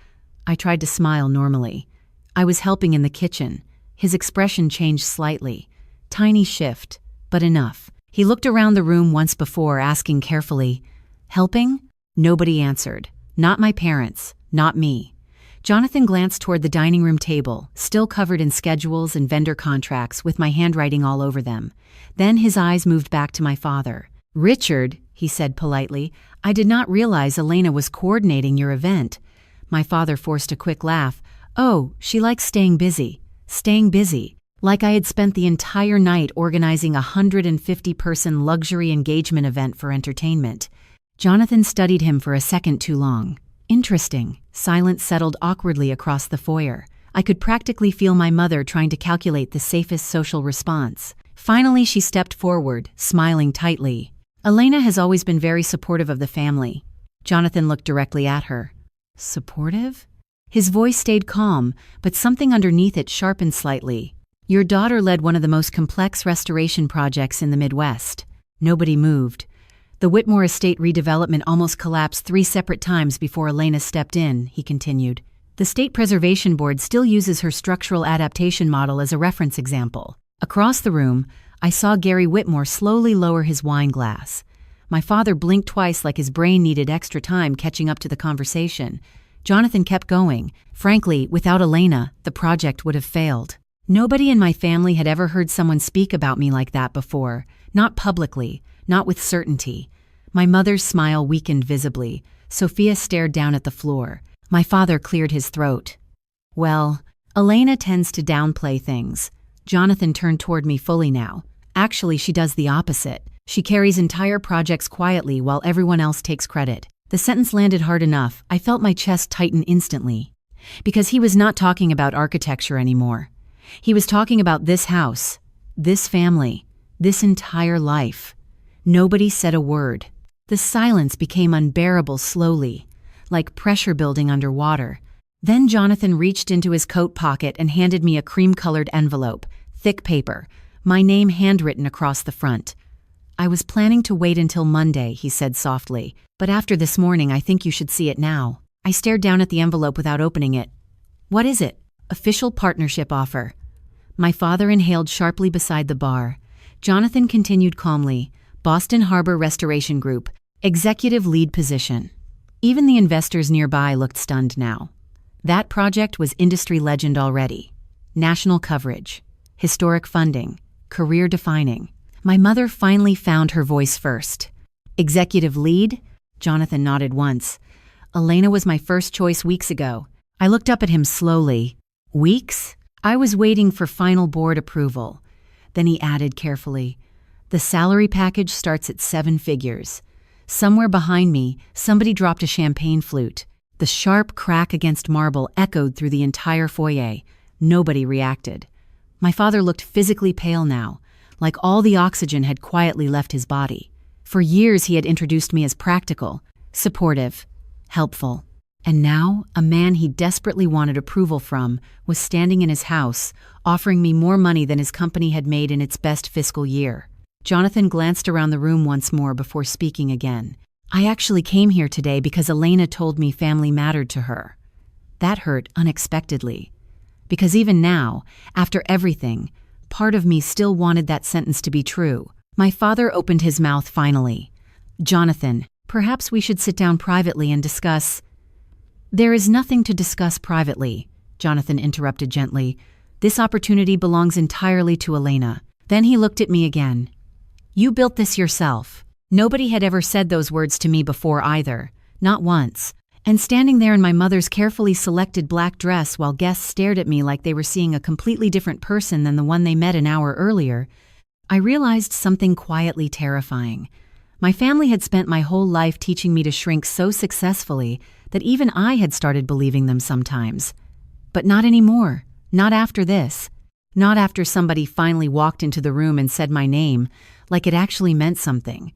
I tried to smile normally. I was helping in the kitchen. His expression changed slightly. Tiny shift, but enough. He looked around the room once before, asking carefully, helping? Nobody answered. Not my parents, not me. Jonathan glanced toward the dining room table, still covered in schedules and vendor contracts with my handwriting all over them. Then his eyes moved back to my father. Richard, he said politely, I did not realize Elena was coordinating your event. My father forced a quick laugh. Oh, she likes staying busy. Staying busy. Like I had spent the entire night organizing a 150-person luxury engagement event for entertainment. Jonathan studied him for a second too long. Interesting. Silence settled awkwardly across the foyer. I could practically feel my mother trying to calculate the safest social response. Finally, she stepped forward, smiling tightly. Elena has always been very supportive of the family. Jonathan looked directly at her. Supportive? His voice stayed calm, but something underneath it sharpened slightly. Your daughter led one of the most complex restoration projects in the Midwest. Nobody moved. The Whitmore estate redevelopment almost collapsed 3 separate times before Elena stepped in, he continued. The State Preservation Board still uses her structural adaptation model as a reference example. Across the room, I saw Gary Whitmore slowly lower his wine glass. My father blinked twice like his brain needed extra time catching up to the conversation. Jonathan kept going. Frankly, without Elena, the project would have failed. Nobody in my family had ever heard someone speak about me like that before. Not publicly, not with certainty. My mother's smile weakened visibly. Sophia stared down at the floor. My father cleared his throat. Well, Elena tends to downplay things. Jonathan turned toward me fully now. Actually, she does the opposite. She carries entire projects quietly while everyone else takes credit. The sentence landed hard enough, I felt my chest tighten instantly. Because he was not talking about architecture anymore. He was talking about this house, this family, this entire life. Nobody said a word. The silence became unbearable slowly, like pressure building underwater. Then Jonathan reached into his coat pocket and handed me a cream-colored envelope, thick paper, my name handwritten across the front. I was planning to wait until Monday, he said softly, but after this morning I think you should see it now. I stared down at the envelope without opening it. What is it? Official partnership offer. My father inhaled sharply beside the bar. Jonathan continued calmly. Boston Harbor Restoration Group, executive lead position. Even the investors nearby looked stunned now. That project was industry legend already. National coverage, historic funding, career-defining. My mother finally found her voice first. Executive lead? Jonathan nodded once. Elena was my first choice weeks ago. I looked up at him slowly. Weeks? I was waiting for final board approval. Then he added carefully, the salary package starts at 7 figures. Somewhere behind me, somebody dropped a champagne flute. The sharp crack against marble echoed through the entire foyer. Nobody reacted. My father looked physically pale now, like all the oxygen had quietly left his body. For years he had introduced me as practical, supportive, helpful. And now, a man he desperately wanted approval from was standing in his house, offering me more money than his company had made in its best fiscal year. Jonathan glanced around the room once more before speaking again. I actually came here today because Elena told me family mattered to her. That hurt unexpectedly. Because even now, after everything, part of me still wanted that sentence to be true. My father opened his mouth finally. Jonathan, perhaps we should sit down privately and discuss. There is nothing to discuss privately, Jonathan interrupted gently. This opportunity belongs entirely to Elena. Then he looked at me again. You built this yourself. Nobody had ever said those words to me before either. Not once. And standing there in my mother's carefully selected black dress while guests stared at me like they were seeing a completely different person than the one they met an hour earlier, I realized something quietly terrifying. My family had spent my whole life teaching me to shrink so successfully that even I had started believing them sometimes. But not anymore. Not after this. Not after somebody finally walked into the room and said my name, like it actually meant something.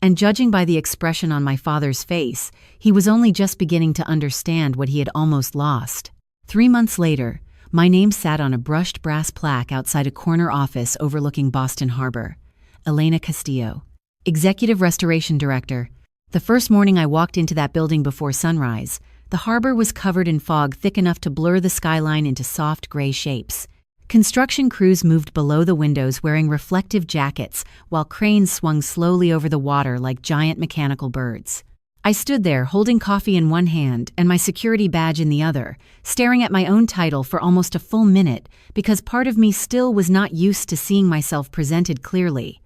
And judging by the expression on my father's face, he was only just beginning to understand what he had almost lost. 3 months later, my name sat on a brushed brass plaque outside a corner office overlooking Boston Harbor. Elena Castillo, Executive Restoration Director. The first morning I walked into that building before sunrise, the harbor was covered in fog thick enough to blur the skyline into soft gray shapes. Construction crews moved below the windows wearing reflective jackets, while cranes swung slowly over the water like giant mechanical birds. I stood there holding coffee in one hand and my security badge in the other, staring at my own title for almost a full minute because part of me still was not used to seeing myself presented clearly.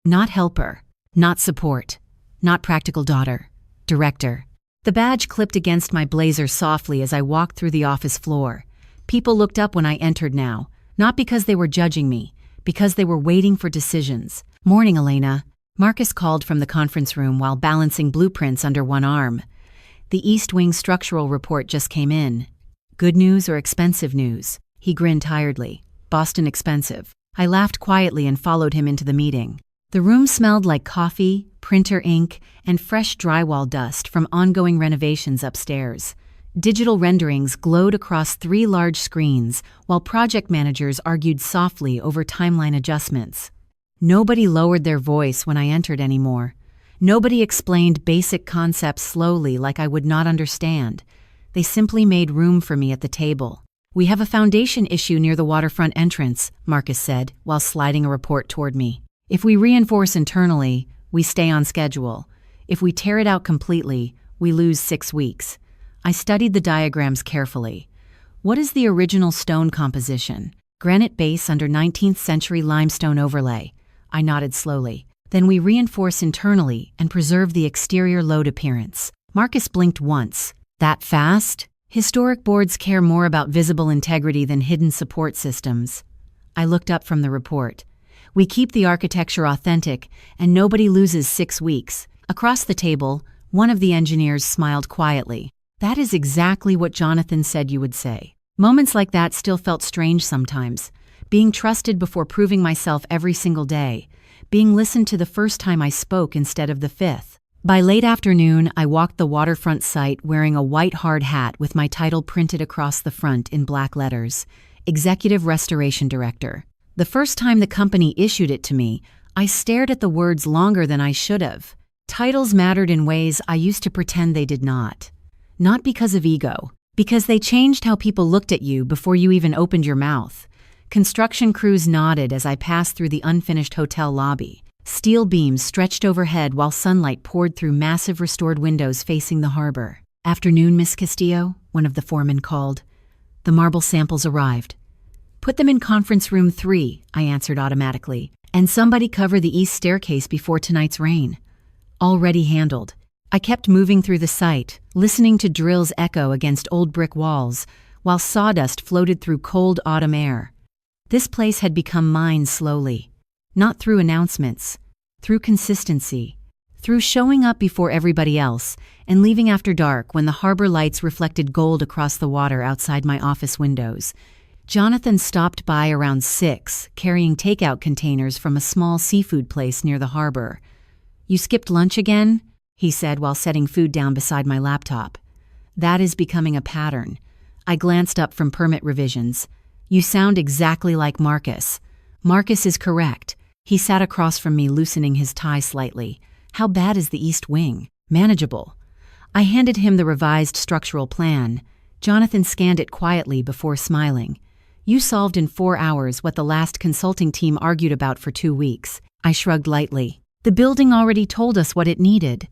Not helper, not support, not practical daughter, director. The badge clipped against my blazer softly as I walked through the office floor. People looked up when I entered now, not because they were judging me, because they were waiting for decisions. Morning, Elena. Marcus called from the conference room while balancing blueprints under one arm. The East Wing structural report just came in. Good news or expensive news? He grinned tiredly. Boston expensive. I laughed quietly and followed him into the meeting. The room smelled like coffee, printer ink, and fresh drywall dust from ongoing renovations upstairs. Digital renderings glowed across 3 large screens, while project managers argued softly over timeline adjustments. Nobody lowered their voice when I entered anymore. Nobody explained basic concepts slowly like I would not understand. They simply made room for me at the table. "We have a foundation issue near the waterfront entrance," Marcus said, while sliding a report toward me. "If we reinforce internally, we stay on schedule. If we tear it out completely, we lose 6 weeks." I studied the diagrams carefully. "What is the original stone composition?" "Granite base under 19th century limestone overlay." I nodded slowly. "Then we reinforce internally and preserve the exterior load appearance." Marcus blinked once. "That fast?" "Historic boards care more about visible integrity than hidden support systems." I looked up from the report. "We keep the architecture authentic, and nobody loses 6 weeks." Across the table, one of the engineers smiled quietly. "That is exactly what Jonathan said you would say." Moments like that still felt strange sometimes. Being trusted before proving myself every single day. Being listened to the first time I spoke instead of the 5th. By late afternoon, I walked the waterfront site wearing a white hard hat with my title printed across the front in black letters, Executive Restoration Director. The first time the company issued it to me, I stared at the words longer than I should have. Titles mattered in ways I used to pretend they did not. Not because of ego, because they changed how people looked at you before you even opened your mouth. Construction crews nodded as I passed through the unfinished hotel lobby. Steel beams stretched overhead while sunlight poured through massive restored windows facing the harbor. "Afternoon, Miss Castillo," one of the foremen called. The marble samples arrived. "Put them in conference room 3, I answered automatically. "And somebody cover the east staircase before tonight's rain." Already handled. I kept moving through the site, listening to drills echo against old brick walls, while sawdust floated through cold autumn air. This place had become mine slowly. Not through announcements, through consistency, through showing up before everybody else and leaving after dark when the harbor lights reflected gold across the water outside my office windows. Jonathan stopped by around 6, carrying takeout containers from a small seafood place near the harbor. "You skipped lunch again?" he said while setting food down beside my laptop. "That is becoming a pattern." I glanced up from permit revisions. "You sound exactly like Marcus." "Marcus is correct." He sat across from me, loosening his tie slightly. "How bad is the east wing?" "Manageable." I handed him the revised structural plan. Jonathan scanned it quietly before smiling. "You solved in 4 hours what the last consulting team argued about for 2 weeks." I shrugged lightly. "The building already told us what it needed."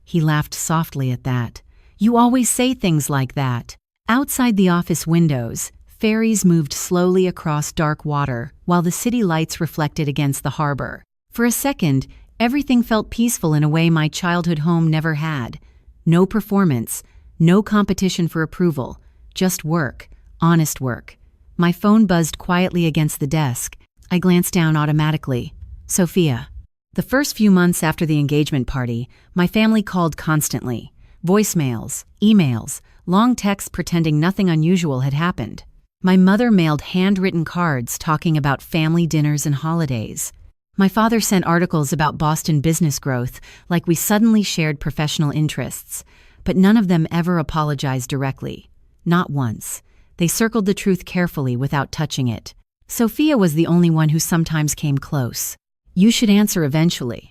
He laughed softly at that. "You always say things like that." Outside the office windows, ferries moved slowly across dark water while the city lights reflected against the harbor. For a second, everything felt peaceful in a way my childhood home never had. No performance, no competition for approval, just work, honest work. My phone buzzed quietly against the desk. I glanced down automatically. Sophia. The first few months after the engagement party, my family called constantly. Voicemails, emails, long texts pretending nothing unusual had happened. My mother mailed handwritten cards talking about family dinners and holidays. My father sent articles about Boston business growth, like we suddenly shared professional interests. But none of them ever apologized directly. Not once. They circled the truth carefully without touching it. Sophia was the only one who sometimes came close. "You should answer eventually,"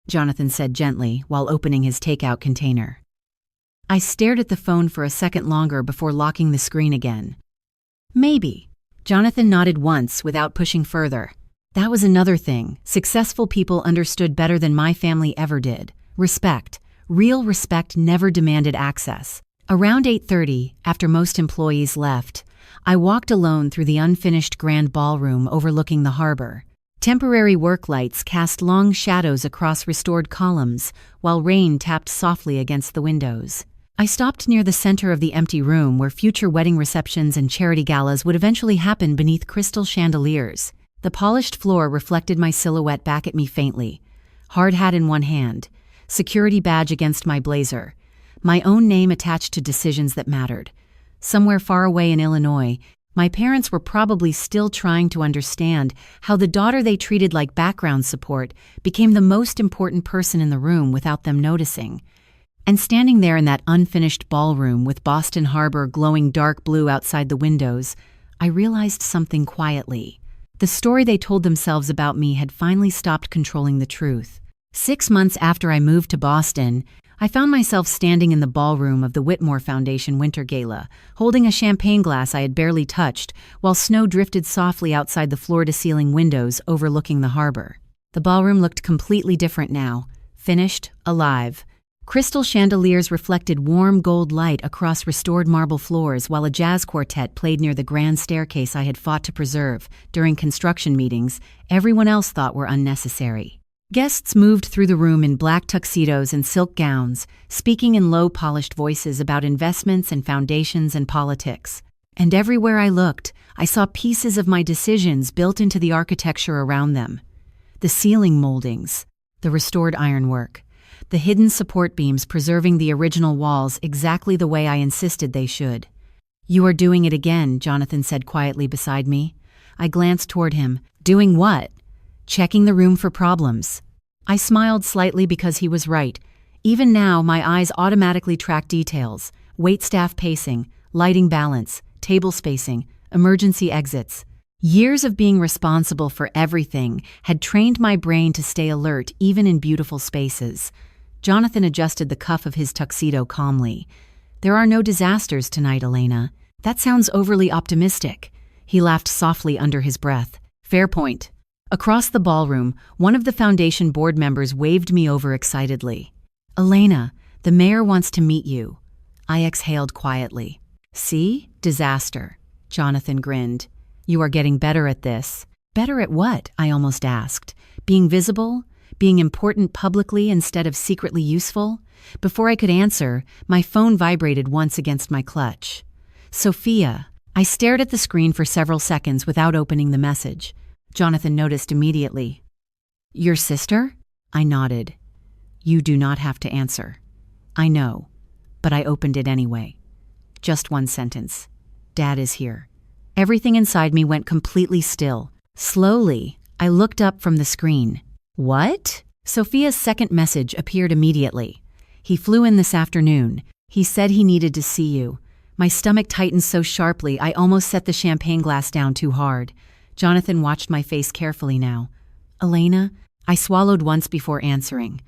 Jonathan said gently while opening his takeout container. I stared at the phone for a second longer before locking the screen again. "Maybe." Jonathan nodded once without pushing further. That was another thing successful people understood better than my family ever did. Respect. Real respect never demanded access. Around 8:30, after most employees left, I walked alone through the unfinished grand ballroom overlooking the harbor. Temporary work lights cast long shadows across restored columns, while rain tapped softly against the windows. I stopped near the center of the empty room where future wedding receptions and charity galas would eventually happen beneath crystal chandeliers. The polished floor reflected my silhouette back at me faintly. Hard hat in one hand, security badge against my blazer, my own name attached to decisions that mattered. Somewhere far away in Illinois, my parents were probably still trying to understand how the daughter they treated like background support became the most important person in the room without them noticing. And standing there in that unfinished ballroom with Boston Harbor glowing dark blue outside the windows, I realized something quietly. The story they told themselves about me had finally stopped controlling the truth. 6 months after I moved to Boston, I found myself standing in the ballroom of the Whitmore Foundation Winter Gala, holding a champagne glass I had barely touched, while snow drifted softly outside the floor-to-ceiling windows overlooking the harbor. The ballroom looked completely different now, finished, alive. Crystal chandeliers reflected warm gold light across restored marble floors while a jazz quartet played near the grand staircase I had fought to preserve during construction meetings everyone else thought were unnecessary. Guests moved through the room in black tuxedos and silk gowns, speaking in low, polished voices about investments and foundations and politics. And everywhere I looked, I saw pieces of my decisions built into the architecture around them. The ceiling moldings, the restored ironwork, the hidden support beams preserving the original walls exactly the way I insisted they should. "You are doing it again," Jonathan said quietly beside me. I glanced toward him. "Doing what?" "Checking the room for problems." I smiled slightly because he was right. Even now, my eyes automatically track details: waitstaff pacing, lighting balance, table spacing, emergency exits. Years of being responsible for everything had trained my brain to stay alert even in beautiful spaces. Jonathan adjusted the cuff of his tuxedo calmly. "There are no disasters tonight, Elena. That sounds overly optimistic." He laughed softly under his breath. "Fair point." Across the ballroom, one of the foundation board members waved me over excitedly. "Elena, the mayor wants to meet you." I exhaled quietly. "See? Disaster." Jonathan grinned. "You are getting better at this." "Better at what?" I almost asked. "Being visible? Being important publicly instead of secretly useful?" Before I could answer, my phone vibrated once against my clutch. "Sophia." I stared at the screen for several seconds without opening the message. Jonathan noticed immediately. "Your sister?" I nodded. "You do not have to answer." "I know, but I opened it anyway." Just one sentence. "Dad is here." Everything inside me went completely still. Slowly, I looked up from the screen. "What?" Sophia's second message appeared immediately. "He flew in this afternoon. He said he needed to see you." My stomach tightened so sharply I almost set the champagne glass down too hard. Jonathan watched my face carefully now. "Elena," I swallowed once before answering.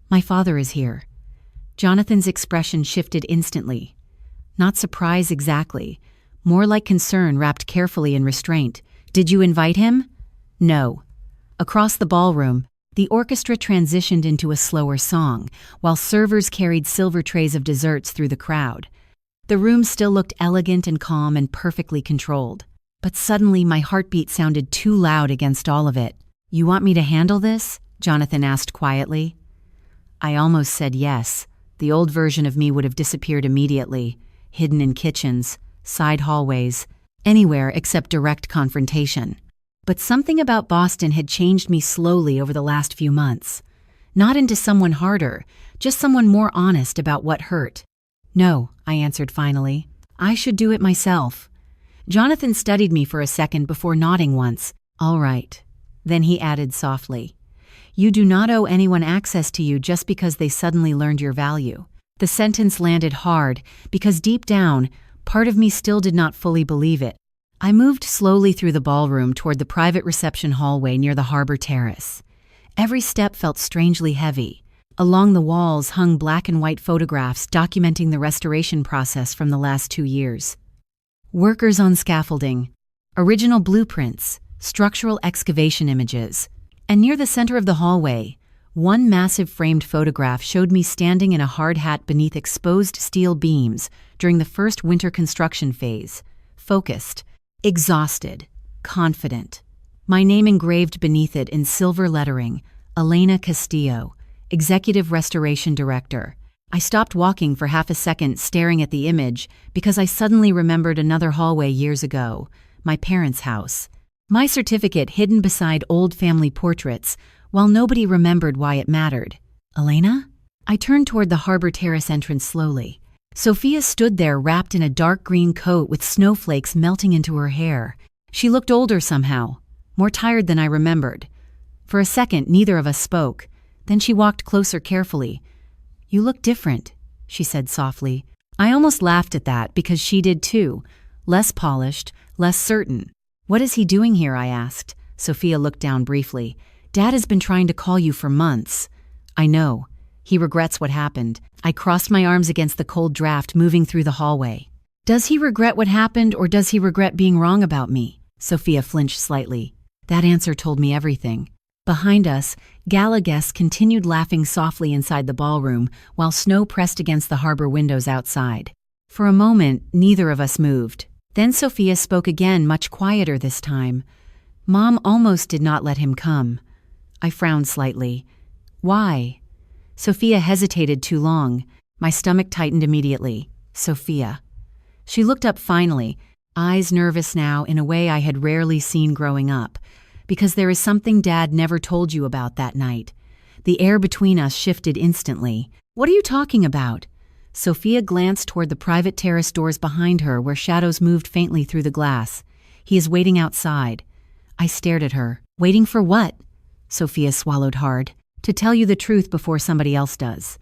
"My father is here." Jonathan's expression shifted instantly. Not surprise exactly, more like concern wrapped carefully in restraint. "Did you invite him?" "No." Across the ballroom, the orchestra transitioned into a slower song, while servers carried silver trays of desserts through the crowd. The room still looked elegant and calm and perfectly controlled. But suddenly my heartbeat sounded too loud against all of it. "You want me to handle this?" Jonathan asked quietly. I almost said yes. The old version of me would have disappeared immediately, hidden in kitchens, side hallways, anywhere except direct confrontation. But something about Boston had changed me slowly over the last few months. Not into someone harder, just someone more honest about what hurt. "No," I answered finally. "I should do it myself." Jonathan studied me for a second before nodding once. "All right." Then he added softly, "You do not owe anyone access to you just because they suddenly learned your value." The sentence landed hard because deep down, part of me still did not fully believe it. I moved slowly through the ballroom toward the private reception hallway near the harbor terrace. Every step felt strangely heavy. Along the walls hung black and white photographs documenting the restoration process from the last 2 years. Workers on scaffolding, original blueprints, structural excavation images. And near the center of the hallway, one massive framed photograph showed me standing in a hard hat beneath exposed steel beams during the first winter construction phase, focused, exhausted, confident. My name engraved beneath it in silver lettering, Elena Castillo, Executive Restoration Director. I stopped walking for half a second staring at the image because I suddenly remembered another hallway years ago, my parents' house. My certificate hidden beside old family portraits, while nobody remembered why it mattered. "Elena?" I turned toward the harbor terrace entrance slowly. Sophia stood there wrapped in a dark green coat with snowflakes melting into her hair. She looked older somehow, more tired than I remembered. For a second, neither of us spoke. Then she walked closer carefully. "You look different," she said softly. I almost laughed at that because she did too. Less polished, less certain. "What is he doing here?" I asked. Sophia looked down briefly. "Dad has been trying to call you for months." I know. He regrets what happened. I crossed my arms against the cold draft moving through the hallway. Does he regret what happened, or does he regret being wrong about me? Sophia flinched slightly. That answer told me everything. Behind us, gala guests continued laughing softly inside the ballroom while snow pressed against the harbor windows outside. For a moment, neither of us moved. Then Sophia spoke again, much quieter this time. Mom almost did not let him come. I frowned slightly. Why? Sophia hesitated too long. My stomach tightened immediately. Sophia. She looked up finally, eyes nervous now in a way I had rarely seen growing up. Because there is something Dad never told you about that night. The air between us shifted instantly. What are you talking about? Sophia glanced toward the private terrace doors behind her where shadows moved faintly through the glass. He is waiting outside. I stared at her. Waiting for what? Sophia swallowed hard. To tell you the truth before somebody else does.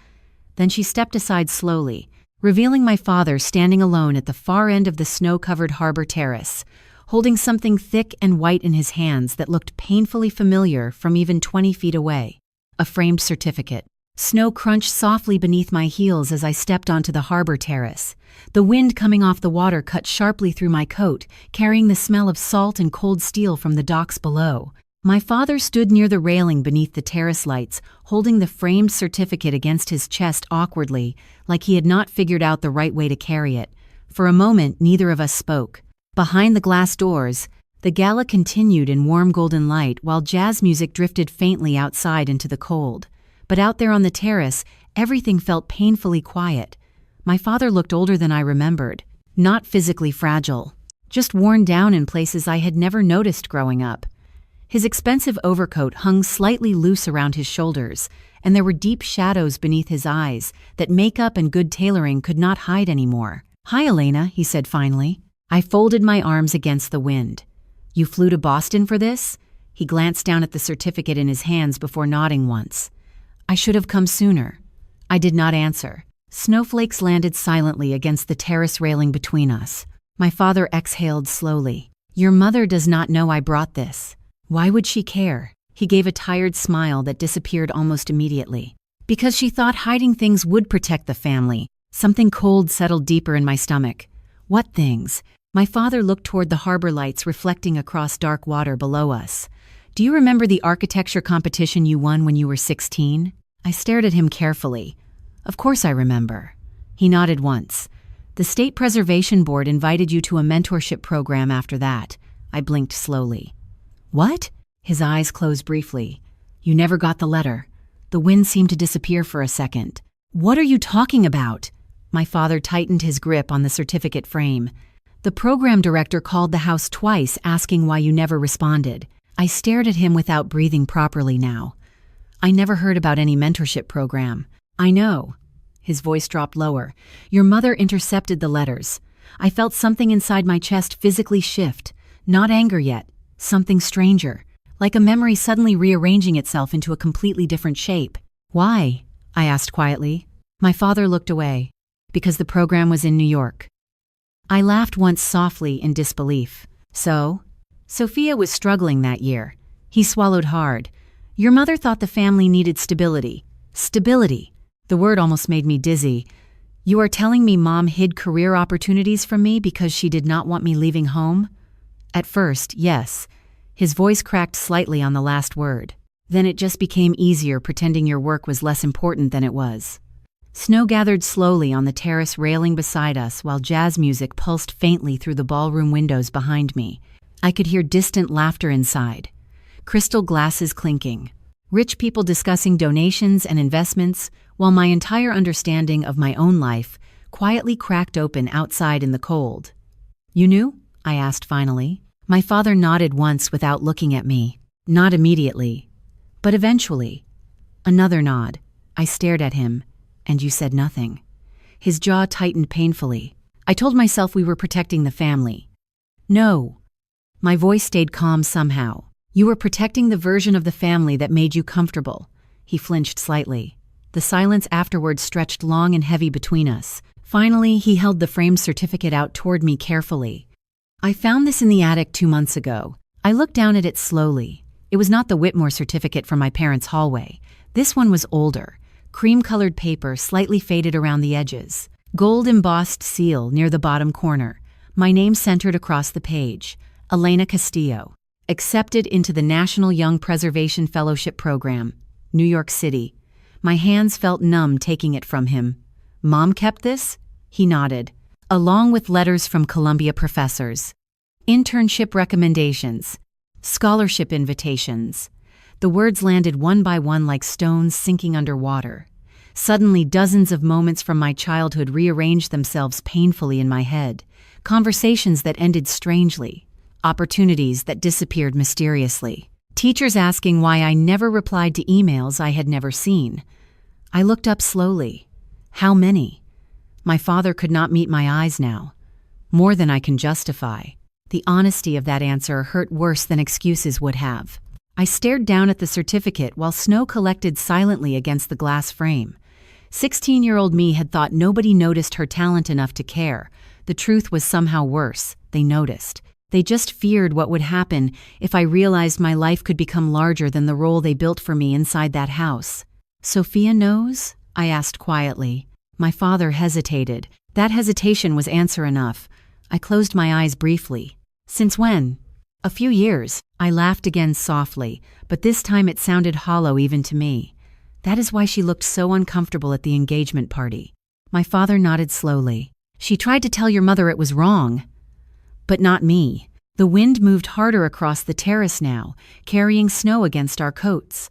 Then she stepped aside slowly, revealing my father standing alone at the far end of the snow-covered harbor terrace, holding something thick and white in his hands that looked painfully familiar from even 20 feet away. A framed certificate. Snow crunched softly beneath my heels as I stepped onto the harbor terrace. The wind coming off the water cut sharply through my coat, carrying the smell of salt and cold steel from the docks below. My father stood near the railing beneath the terrace lights, holding the framed certificate against his chest awkwardly, like he had not figured out the right way to carry it. For a moment, neither of us spoke. Behind the glass doors, the gala continued in warm golden light while jazz music drifted faintly outside into the cold. But out there on the terrace, everything felt painfully quiet. My father looked older than I remembered, not physically fragile, just worn down in places I had never noticed growing up. His expensive overcoat hung slightly loose around his shoulders, and there were deep shadows beneath his eyes that makeup and good tailoring could not hide anymore. "Hi, Elena," he said finally. I folded my arms against the wind. "You flew to Boston for this?" He glanced down at the certificate in his hands before nodding once. "I should have come sooner." I did not answer. Snowflakes landed silently against the terrace railing between us. My father exhaled slowly. "Your mother does not know I brought this. Why would she care?" He gave a tired smile that disappeared almost immediately. "Because she thought hiding things would protect the family." Something cold settled deeper in my stomach. "What things?" My father looked toward the harbor lights reflecting across dark water below us. "Do you remember the architecture competition you won when you were 16? I stared at him carefully. "Of course I remember." He nodded once. "The State Preservation Board invited you to a mentorship program after that." I blinked slowly. "What?" His eyes closed briefly. "You never got the letter." The wind seemed to disappear for a second. "What are you talking about?" My father tightened his grip on the certificate frame. "The program director called the house twice asking why you never responded." I stared at him without breathing properly now. "I never heard about any mentorship program." "I know." His voice dropped lower. "Your mother intercepted the letters." I felt something inside my chest physically shift. Not anger yet. Something stranger. Like a memory suddenly rearranging itself into a completely different shape. "Why?" I asked quietly. My father looked away. "Because the program was in New York." I laughed once softly in disbelief. "So?" "Sophia was struggling that year." He swallowed hard. "Your mother thought the family needed stability." Stability. The word almost made me dizzy. "You are telling me Mom hid career opportunities from me because she did not want me leaving home?" "At first, yes." His voice cracked slightly on the last word. "Then it just became easier pretending your work was less important than it was." Snow gathered slowly on the terrace railing beside us while jazz music pulsed faintly through the ballroom windows behind me. I could hear distant laughter inside. Crystal glasses clinking. Rich people discussing donations and investments, while my entire understanding of my own life quietly cracked open outside in the cold. "You knew?" I asked finally. My father nodded once without looking at me. Not immediately, but eventually. Another nod. I stared at him. "And you said nothing." His jaw tightened painfully. "I told myself we were protecting the family." "No." My voice stayed calm somehow. "You were protecting the version of the family that made you comfortable." He flinched slightly. The silence afterward stretched long and heavy between us. Finally, he held the framed certificate out toward me carefully. "I found this in the attic 2 months ago." I looked down at it slowly. It was not the Whitmore certificate from my parents' hallway. This one was older, cream-colored paper slightly faded around the edges. Gold-embossed seal near the bottom corner. My name centered across the page. Elena Castillo. Accepted into the National Young Preservation Fellowship Program. New York City. My hands felt numb taking it from him. Mom kept this? He nodded. Along with letters from Columbia professors. Internship recommendations. Scholarship invitations. The words landed one by one like stones sinking underwater. Suddenly, dozens of moments from my childhood rearranged themselves painfully in my head. Conversations that ended strangely. Opportunities that disappeared mysteriously. Teachers asking why I never replied to emails I had never seen. I looked up slowly. How many? My father could not meet my eyes now. More than I can justify. The honesty of that answer hurt worse than excuses would have. I stared down at the certificate while snow collected silently against the glass frame. 16-year-old me had thought nobody noticed her talent enough to care. The truth was somehow worse. They noticed. They just feared what would happen if I realized my life could become larger than the role they built for me inside that house. Sophia knows? I asked quietly. My father hesitated. That hesitation was answer enough. I closed my eyes briefly. Since when? A few years. I laughed again softly, but this time it sounded hollow even to me. That is why she looked so uncomfortable at the engagement party. My father nodded slowly. She tried to tell your mother it was wrong. But not me. The wind moved harder across the terrace now, carrying snow against our coats.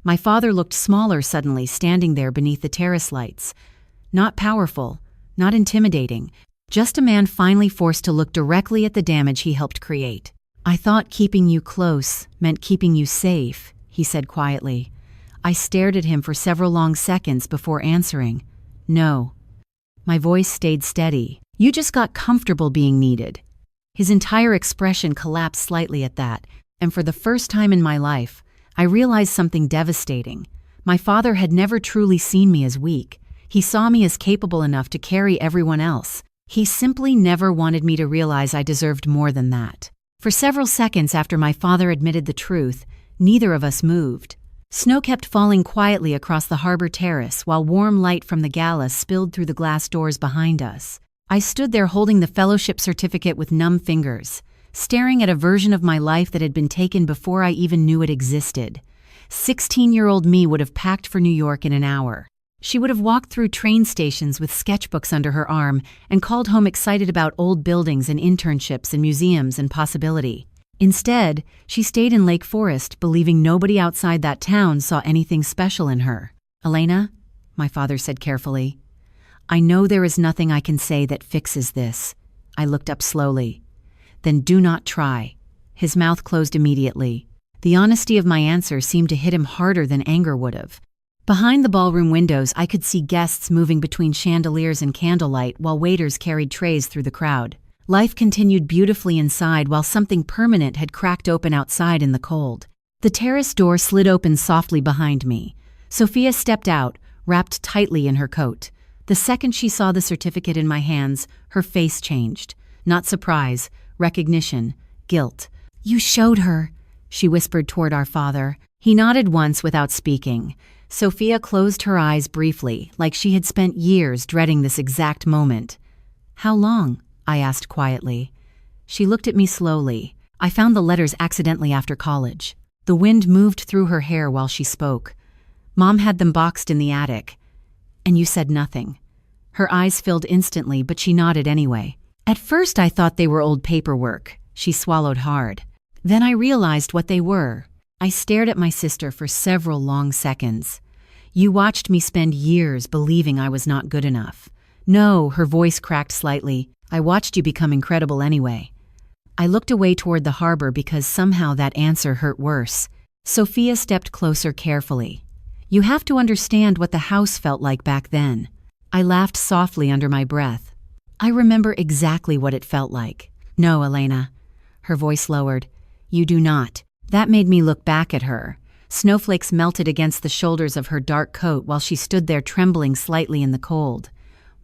My father looked smaller suddenly, standing there beneath the terrace lights. Not powerful, not intimidating, just a man finally forced to look directly at the damage he helped create. I thought keeping you close meant keeping you safe, he said quietly. I stared at him for several long seconds before answering. No. My voice stayed steady. You just got comfortable being needed. His entire expression collapsed slightly at that, and for the first time in my life, I realized something devastating. My father had never truly seen me as weak. He saw me as capable enough to carry everyone else. He simply never wanted me to realize I deserved more than that. For several seconds after my father admitted the truth, neither of us moved. Snow kept falling quietly across the harbor terrace while warm light from the gala spilled through the glass doors behind us. I stood there holding the fellowship certificate with numb fingers, staring at a version of my life that had been taken before I even knew it existed. 16-year-old me would have packed for New York in an hour. She would have walked through train stations with sketchbooks under her arm and called home excited about old buildings and internships and museums and possibility. Instead, she stayed in Lake Forest, believing nobody outside that town saw anything special in her. Elena, my father said carefully, I know there is nothing I can say that fixes this. I looked up slowly. Then do not try. His mouth closed immediately. The honesty of my answer seemed to hit him harder than anger would have. Behind the ballroom windows, I could see guests moving between chandeliers and candlelight while waiters carried trays through the crowd. Life continued beautifully inside while something permanent had cracked open outside in the cold. The terrace door slid open softly behind me. Sophia stepped out, wrapped tightly in her coat. The second she saw the certificate in my hands, her face changed. Not surprise, recognition, guilt. You showed her, she whispered toward our father. He nodded once without speaking. Sophia closed her eyes briefly, like she had spent years dreading this exact moment. How long? I asked quietly. She looked at me slowly. I found the letters accidentally after college. The wind moved through her hair while she spoke. Mom had them boxed in the attic. And you said nothing. Her eyes filled instantly, but she nodded anyway. At first I thought they were old paperwork. She swallowed hard. Then I realized what they were. I stared at my sister for several long seconds. You watched me spend years believing I was not good enough. No, her voice cracked slightly. I watched you become incredible anyway. I looked away toward the harbor because somehow that answer hurt worse. Sophia stepped closer carefully. You have to understand what the house felt like back then. I laughed softly under my breath. I remember exactly what it felt like. No, Elena. Her voice lowered. You do not. That made me look back at her. Snowflakes melted against the shoulders of her dark coat while she stood there trembling slightly in the cold.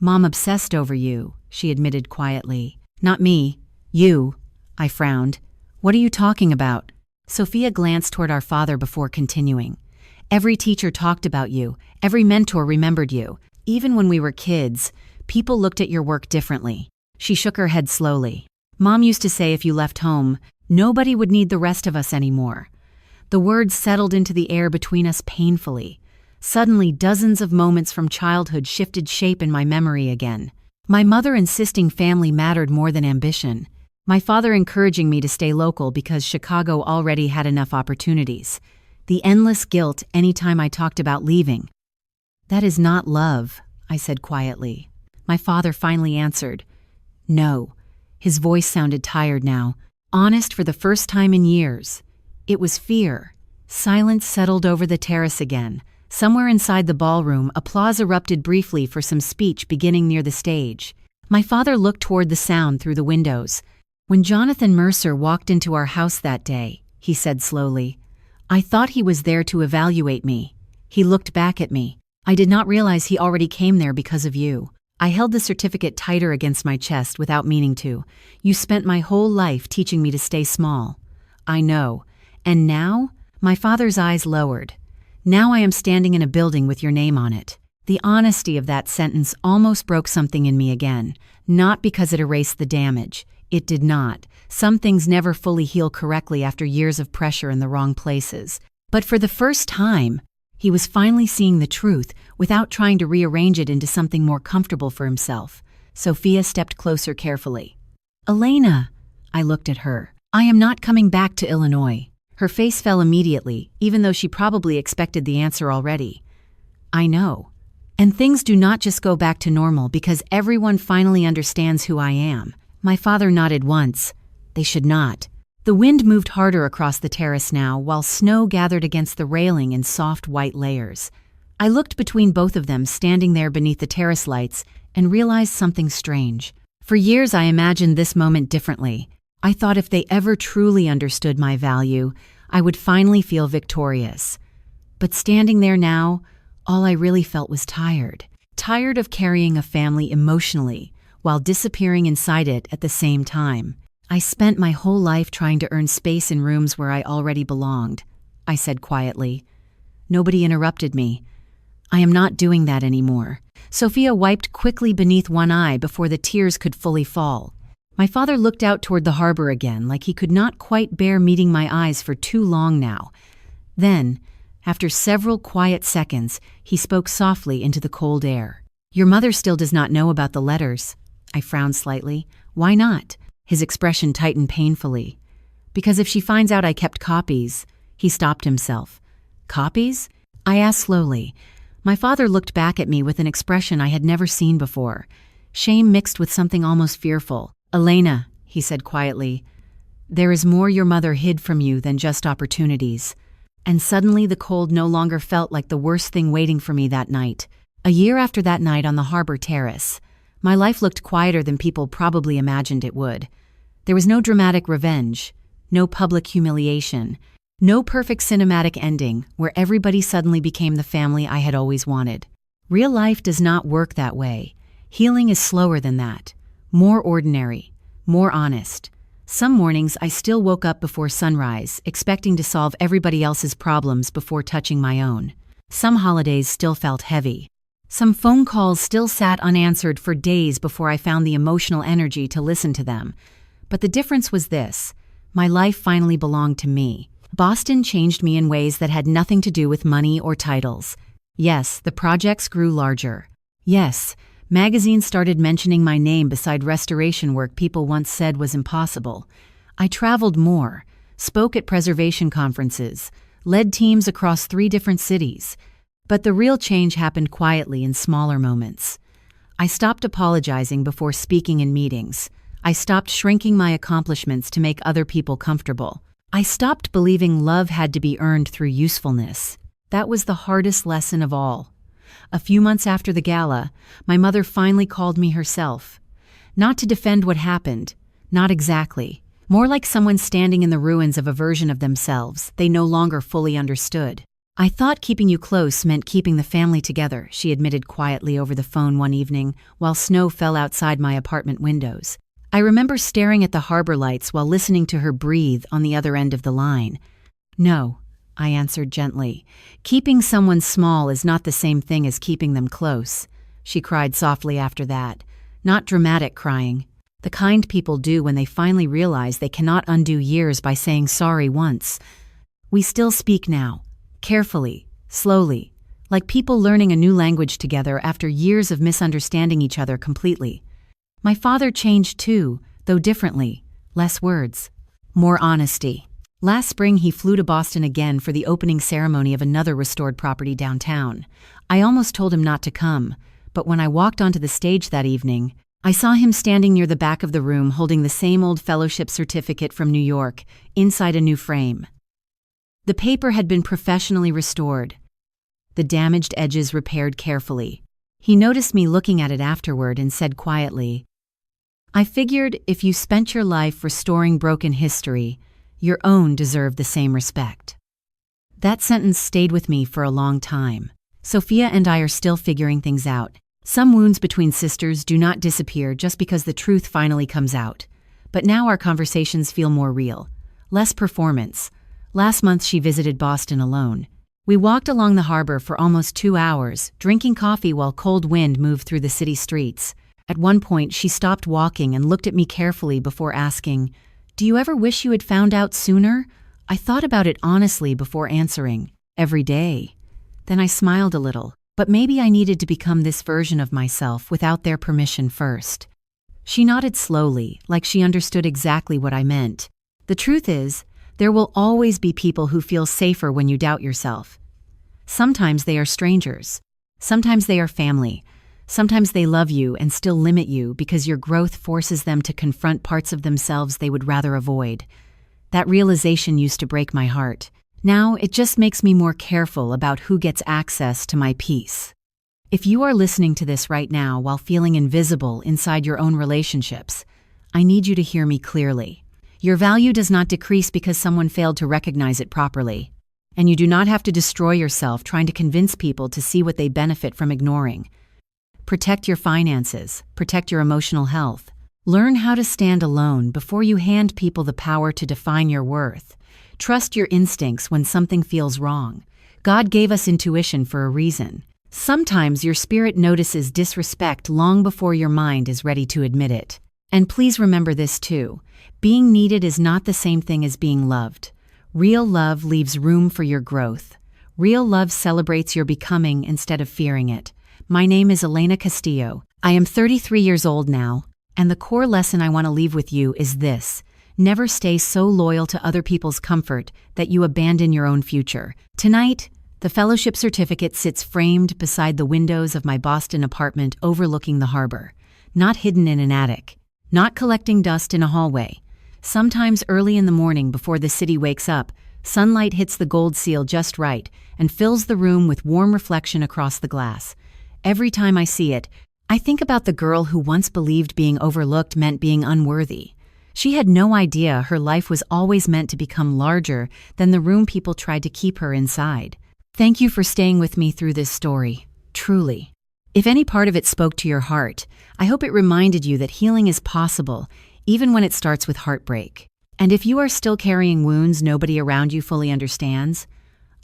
Mom obsessed over you, she admitted quietly. Not me. You. I frowned. What are you talking about? Sophia glanced toward our father before continuing. Every teacher talked about you. Every mentor remembered you. Even when we were kids, people looked at your work differently. She shook her head slowly. Mom used to say if you left home, nobody would need the rest of us anymore. The words settled into the air between us painfully. Suddenly, dozens of moments from childhood shifted shape in my memory again. My mother insisting family mattered more than ambition. My father encouraging me to stay local because Chicago already had enough opportunities. The endless guilt anytime I talked about leaving. "That is not love," I said quietly. My father finally answered. "No." His voice sounded tired now, honest for the first time in years. It was fear. Silence settled over the terrace again. Somewhere inside the ballroom, applause erupted briefly for some speech beginning near the stage. My father looked toward the sound through the windows. "When Jonathan Mercer walked into our house that day," he said slowly, "I thought he was there to evaluate me. He looked back at me. I did not realize he already came there because of you." I held the certificate tighter against my chest without meaning to. "You spent my whole life teaching me to stay small." "I know. And now?" My father's eyes lowered. "Now I am standing in a building with your name on it." The honesty of that sentence almost broke something in me again. Not because it erased the damage. It did not. Some things never fully heal correctly after years of pressure in the wrong places. But for the first time, he was finally seeing the truth without trying to rearrange it into something more comfortable for himself. Sophia stepped closer carefully. "Elena," I looked at her. "I am not coming back to Illinois." Her face fell immediately, even though she probably expected the answer already. "I know. And things do not just go back to normal because everyone finally understands who I am." My father nodded once. "They should not." The wind moved harder across the terrace now, while snow gathered against the railing in soft white layers. I looked between both of them standing there beneath the terrace lights and realized something strange. For years I imagined this moment differently. I thought if they ever truly understood my value, I would finally feel victorious. But standing there now, all I really felt was tired. Tired of carrying a family emotionally, while disappearing inside it at the same time. "I spent my whole life trying to earn space in rooms where I already belonged," I said quietly. Nobody interrupted me. "I am not doing that anymore." Sophia wiped quickly beneath one eye before the tears could fully fall. My father looked out toward the harbor again, like he could not quite bear meeting my eyes for too long now. Then, after several quiet seconds, he spoke softly into the cold air. "Your mother still does not know about the letters." I frowned slightly. "Why not?" His expression tightened painfully. "Because if she finds out I kept copies..." He stopped himself. "Copies?" I asked slowly. My father looked back at me with an expression I had never seen before. Shame mixed with something almost fearful. "Elena," he said quietly, "there is more your mother hid from you than just opportunities." And suddenly the cold no longer felt like the worst thing waiting for me that night. A year after that night on the harbor terrace, my life looked quieter than people probably imagined it would. There was no dramatic revenge, no public humiliation, no perfect cinematic ending where everybody suddenly became the family I had always wanted. Real life does not work that way. Healing is slower than that. More ordinary, more honest. Some mornings I still woke up before sunrise, expecting to solve everybody else's problems before touching my own. Some holidays still felt heavy. Some phone calls still sat unanswered for days before I found the emotional energy to listen to them. But the difference was this: my life finally belonged to me. Boston changed me in ways that had nothing to do with money or titles. Yes, the projects grew larger. Yes, magazines started mentioning my name beside restoration work people once said was impossible. I traveled more, spoke at preservation conferences, led teams across 3 different cities. But the real change happened quietly in smaller moments. I stopped apologizing before speaking in meetings. I stopped shrinking my accomplishments to make other people comfortable. I stopped believing love had to be earned through usefulness. That was the hardest lesson of all. A few months after the gala, my mother finally called me herself. Not to defend what happened, not exactly. More like someone standing in the ruins of a version of themselves they no longer fully understood. "I thought keeping you close meant keeping the family together," she admitted quietly over the phone one evening while snow fell outside my apartment windows. I remember staring at the harbor lights while listening to her breathe on the other end of the line. "No, I answered gently. Keeping someone small is not the same thing as keeping them close. She cried softly after that. Not dramatic crying. The kind people do when they finally realize they cannot undo years by saying sorry once. We still speak now. Carefully, slowly, like people learning a new language together after years of misunderstanding each other completely. My father changed too, though differently. Less words. More honesty. Last spring he flew to Boston again for the opening ceremony of another restored property downtown. I almost told him not to come, but when I walked onto the stage that evening, I saw him standing near the back of the room holding the same old fellowship certificate from New York, inside a new frame. The paper had been professionally restored, the damaged edges repaired carefully. He noticed me looking at it afterward and said quietly, "I figured if you spent your life restoring broken history, your own deserved the same respect." That sentence stayed with me for a long time. Sophia and I are still figuring things out. Some wounds between sisters do not disappear just because the truth finally comes out. But now our conversations feel more real. Less performance. Last month she visited Boston alone. We walked along the harbor for almost 2 hours, drinking coffee while cold wind moved through the city streets. At one point she stopped walking and looked at me carefully before asking, "Do you ever wish you had found out sooner?" I thought about it honestly before answering, "Every day." Then I smiled a little. But maybe I needed to become this version of myself without their permission first. She nodded slowly, like she understood exactly what I meant. The truth is, there will always be people who feel safer when you doubt yourself. Sometimes they are strangers. Sometimes they are family. Sometimes they love you and still limit you because your growth forces them to confront parts of themselves they would rather avoid. That realization used to break my heart. Now, it just makes me more careful about who gets access to my peace. If you are listening to this right now while feeling invisible inside your own relationships, I need you to hear me clearly. Your value does not decrease because someone failed to recognize it properly. And you do not have to destroy yourself trying to convince people to see what they benefit from ignoring. Protect your finances. Protect your emotional health. Learn how to stand alone before you hand people the power to define your worth. Trust your instincts when something feels wrong. God gave us intuition for a reason. Sometimes your spirit notices disrespect long before your mind is ready to admit it. And please remember this too. Being needed is not the same thing as being loved. Real love leaves room for your growth. Real love celebrates your becoming instead of fearing it. My name is Elena Castillo. I am 33 years old now, and the core lesson I want to leave with you is this. Never stay so loyal to other people's comfort that you abandon your own future. Tonight, the fellowship certificate sits framed beside the windows of my Boston apartment overlooking the harbor, not hidden in an attic, not collecting dust in a hallway. Sometimes early in the morning before the city wakes up, sunlight hits the gold seal just right and fills the room with warm reflection across the glass. Every time I see it, I think about the girl who once believed being overlooked meant being unworthy. She had no idea her life was always meant to become larger than the room people tried to keep her inside. Thank you for staying with me through this story, truly. If any part of it spoke to your heart, I hope it reminded you that healing is possible, even when it starts with heartbreak. And if you are still carrying wounds nobody around you fully understands,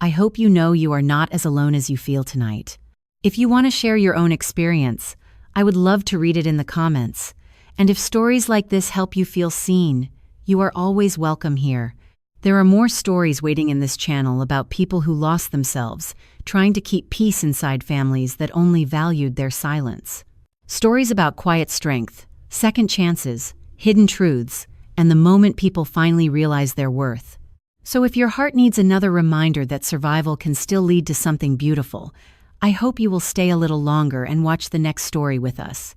I hope you know you are not as alone as you feel tonight. If you want to share your own experience, I would love to read it in the comments. And if stories like this help you feel seen, you are always welcome here. There are more stories waiting in this channel about people who lost themselves, trying to keep peace inside families that only valued their silence. Stories about quiet strength, second chances, hidden truths, and the moment people finally realize their worth. So if your heart needs another reminder that survival can still lead to something beautiful, I hope you will stay a little longer and watch the next story with us.